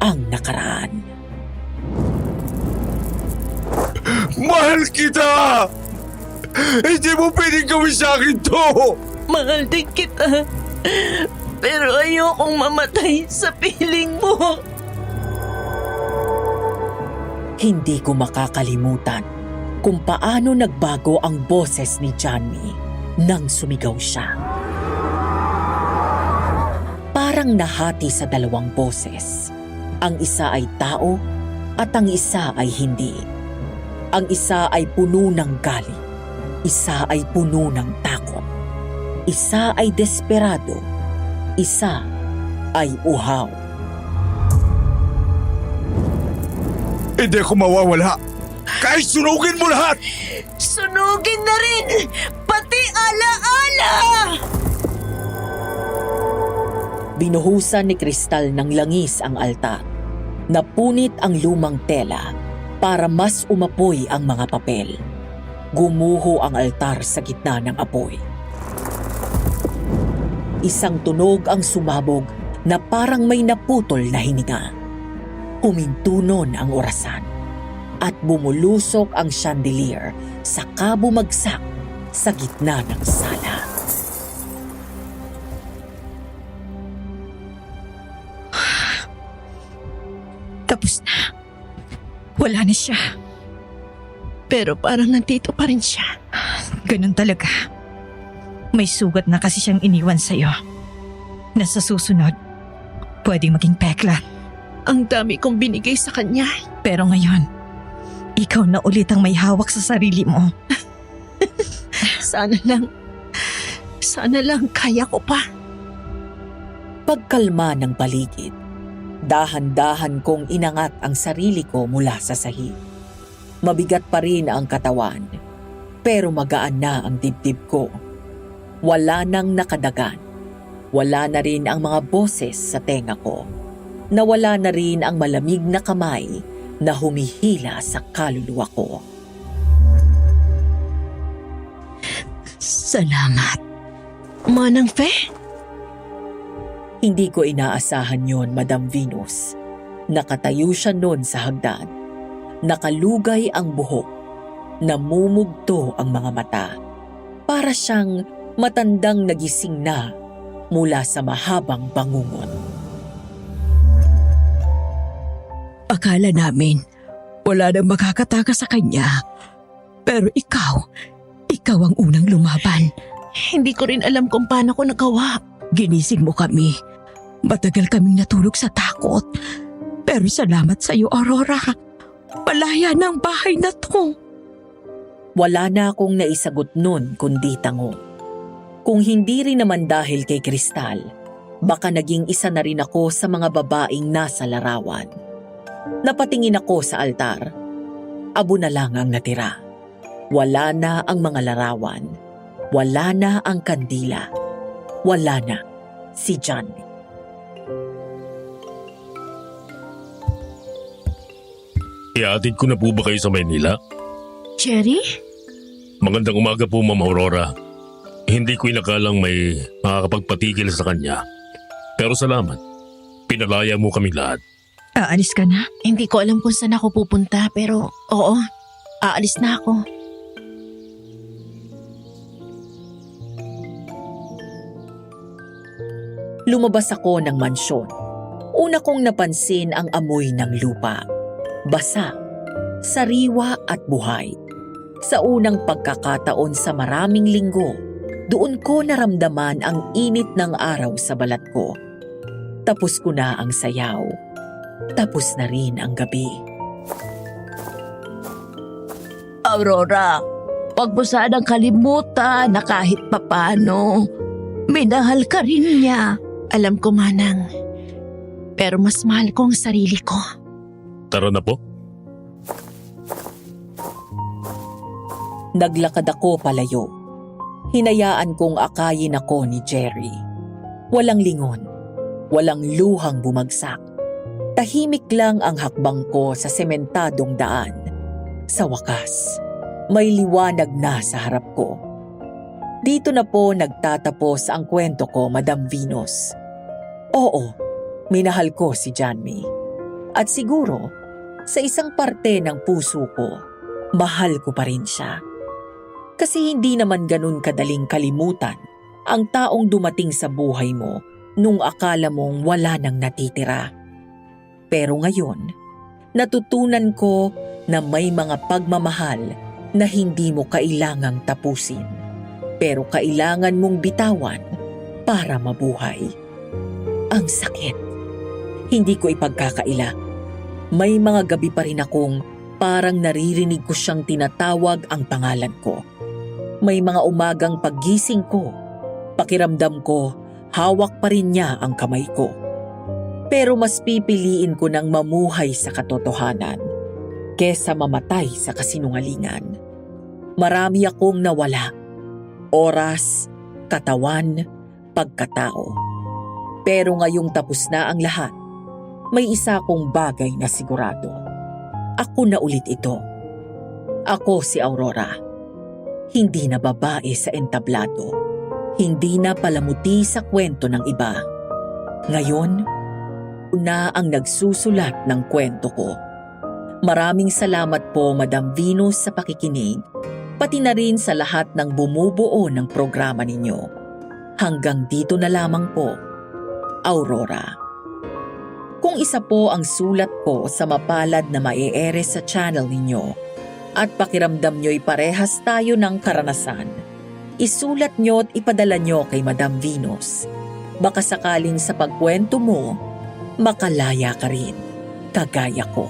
ang nakaraan. Mahal kita! Hindi mo pwedeng gawin sa akin to! Mahal din kita. Pero ayokong mamatay sa piling mo. Hindi ko makakalimutan kung paano nagbago ang boses ni Johnny nang sumigaw siya. Parang nahati sa dalawang boses. Ang isa ay tao at ang isa ay hindi. Ang isa ay puno ng galit. Isa ay puno ng takot. Isa ay desperado. Isa ay uhaw. Hindi ako mawawala! Kahit sunugin mo lahat! Sunugin na rin! Pati alaala! Binuhusan ni Kristal ng langis ang altar. Napunit ang lumang tela para mas umapoy ang mga papel. Gumuho ang altar sa gitna ng apoy. Isang tunog ang sumabog na parang may naputol na hininga. Huminto nun ang orasan at bumulusok ang chandelier sa kabumagsak sa gitna ng sala. Tapos na. Wala na siya. Pero parang nandito pa rin siya. Ganun talaga. May sugat na kasi siyang iniwan sa'yo. Na sa susunod, pwedeng maging pekla. Ang dami kong binigay sa kanya. Pero ngayon, ikaw na ulit ang may hawak sa sarili mo. Sana lang kaya ko pa. Pagkalma ng paligid, dahan-dahan kong inangat ang sarili ko mula sa sahig. Mabigat pa rin ang katawan, pero magaan na ang dibdib ko. Wala nang nakadagan. Wala na rin ang mga boses sa tenga ko. Nawala na rin ang malamig na kamay na humihila sa kaluluwa ko. Salamat. Manang Fe? Hindi ko inaasahan yon, Madam Venus. Nakatayo siya noon sa hagdan. Nakalugay ang buhok. Namumugto ang mga mata. Para siyang matandang nagising na mula sa mahabang bangungot. Akala namin Wala nang makakataka sa kanya. Pero ikaw ang unang lumaban. Hindi ko rin alam kung paano ko nagawa. Ginising mo kami. Matagal kaming natulog sa takot. Pero salamat sa iyo, Aurora. Malaya na ang bahay na to. Wala na akong naisagot nun kundi tango. Kung hindi rin naman dahil kay Kristal, baka naging isa na rin ako sa mga babaeng nasa larawan. Napatingin ako sa altar. Abo na lang ang natira. Wala na ang mga larawan. Wala na ang kandila. Wala na si John. Iatid ko na po ba kayo sa Maynila? Cherry? Magandang umaga po, Ma'am Aurora. Hindi ko inakalang may makakapagpatigil sa kanya. Pero salamat. Pinalaya mo kami lahat. Aalis ka na? Hindi ko alam kung saan ako pupunta pero oo, aalis na ako. Lumabas ako ng mansyon. Una kong napansin ang amoy ng lupa. Basa, sariwa at buhay. Sa unang pagkakataon sa maraming linggo, doon ko naramdaman ang init ng araw sa balat ko. Tapos ko na ang sayaw. Tapos na rin ang gabi. Aurora, wag mo sanang kalimutan na kahit papano, minahal ka rin niya. Alam ko, Manang. Pero mas mahal ko ang sarili ko. Tara na po. Naglakad ako palayo. Hinayaan kong akayin ako ni Jerry. Walang lingon. Walang luhang bumagsak. Tahimik lang ang hakbang ko sa sementadong daan. Sa wakas, may liwanag na sa harap ko. Dito na po nagtatapos ang kwento ko, Madam Venus. Oo, minahal ko si Johnny. At siguro, sa isang parte ng puso ko, mahal ko pa rin siya. Kasi hindi naman ganun kadaling kalimutan ang taong dumating sa buhay mo nung akala mong wala nang natitira. Pero ngayon, natutunan ko na may mga pagmamahal na hindi mo kailangang tapusin. Pero kailangan mong bitawan para mabuhay. Ang sakit. Hindi ko ipagkakaila. May mga gabi pa rin akong parang naririnig ko siyang tinatawag ang pangalan ko. May mga umagang paggising ko, pakiramdam ko, hawak pa rin niya ang kamay ko. Pero mas pipiliin ko nang mamuhay sa katotohanan kesa mamatay sa kasinungalingan. Marami akong nawala. Oras, katawan, pagkatao. Pero ngayong tapos na ang lahat, may isa akong bagay na sigurado. Ako na ulit ito. Ako si Aurora. Hindi na babae sa entablado. Hindi na palamuti sa kwento ng iba. Ngayon, na ang nagsusulat ng kwento ko. Maraming salamat po, Madam Venus, sa pakikinig, pati na rin sa lahat ng bumubuo ng programa ninyo. Hanggang dito na lamang po, Aurora. Kung isa po ang sulat ko sa mapalad na mae-ere sa channel ninyo at pakiramdam nyo'y parehas tayo ng karanasan, isulat nyo at ipadala nyo kay Madam Venus. Baka sakaling sa pagkwento mo, makalaya ka rin, kagaya ko.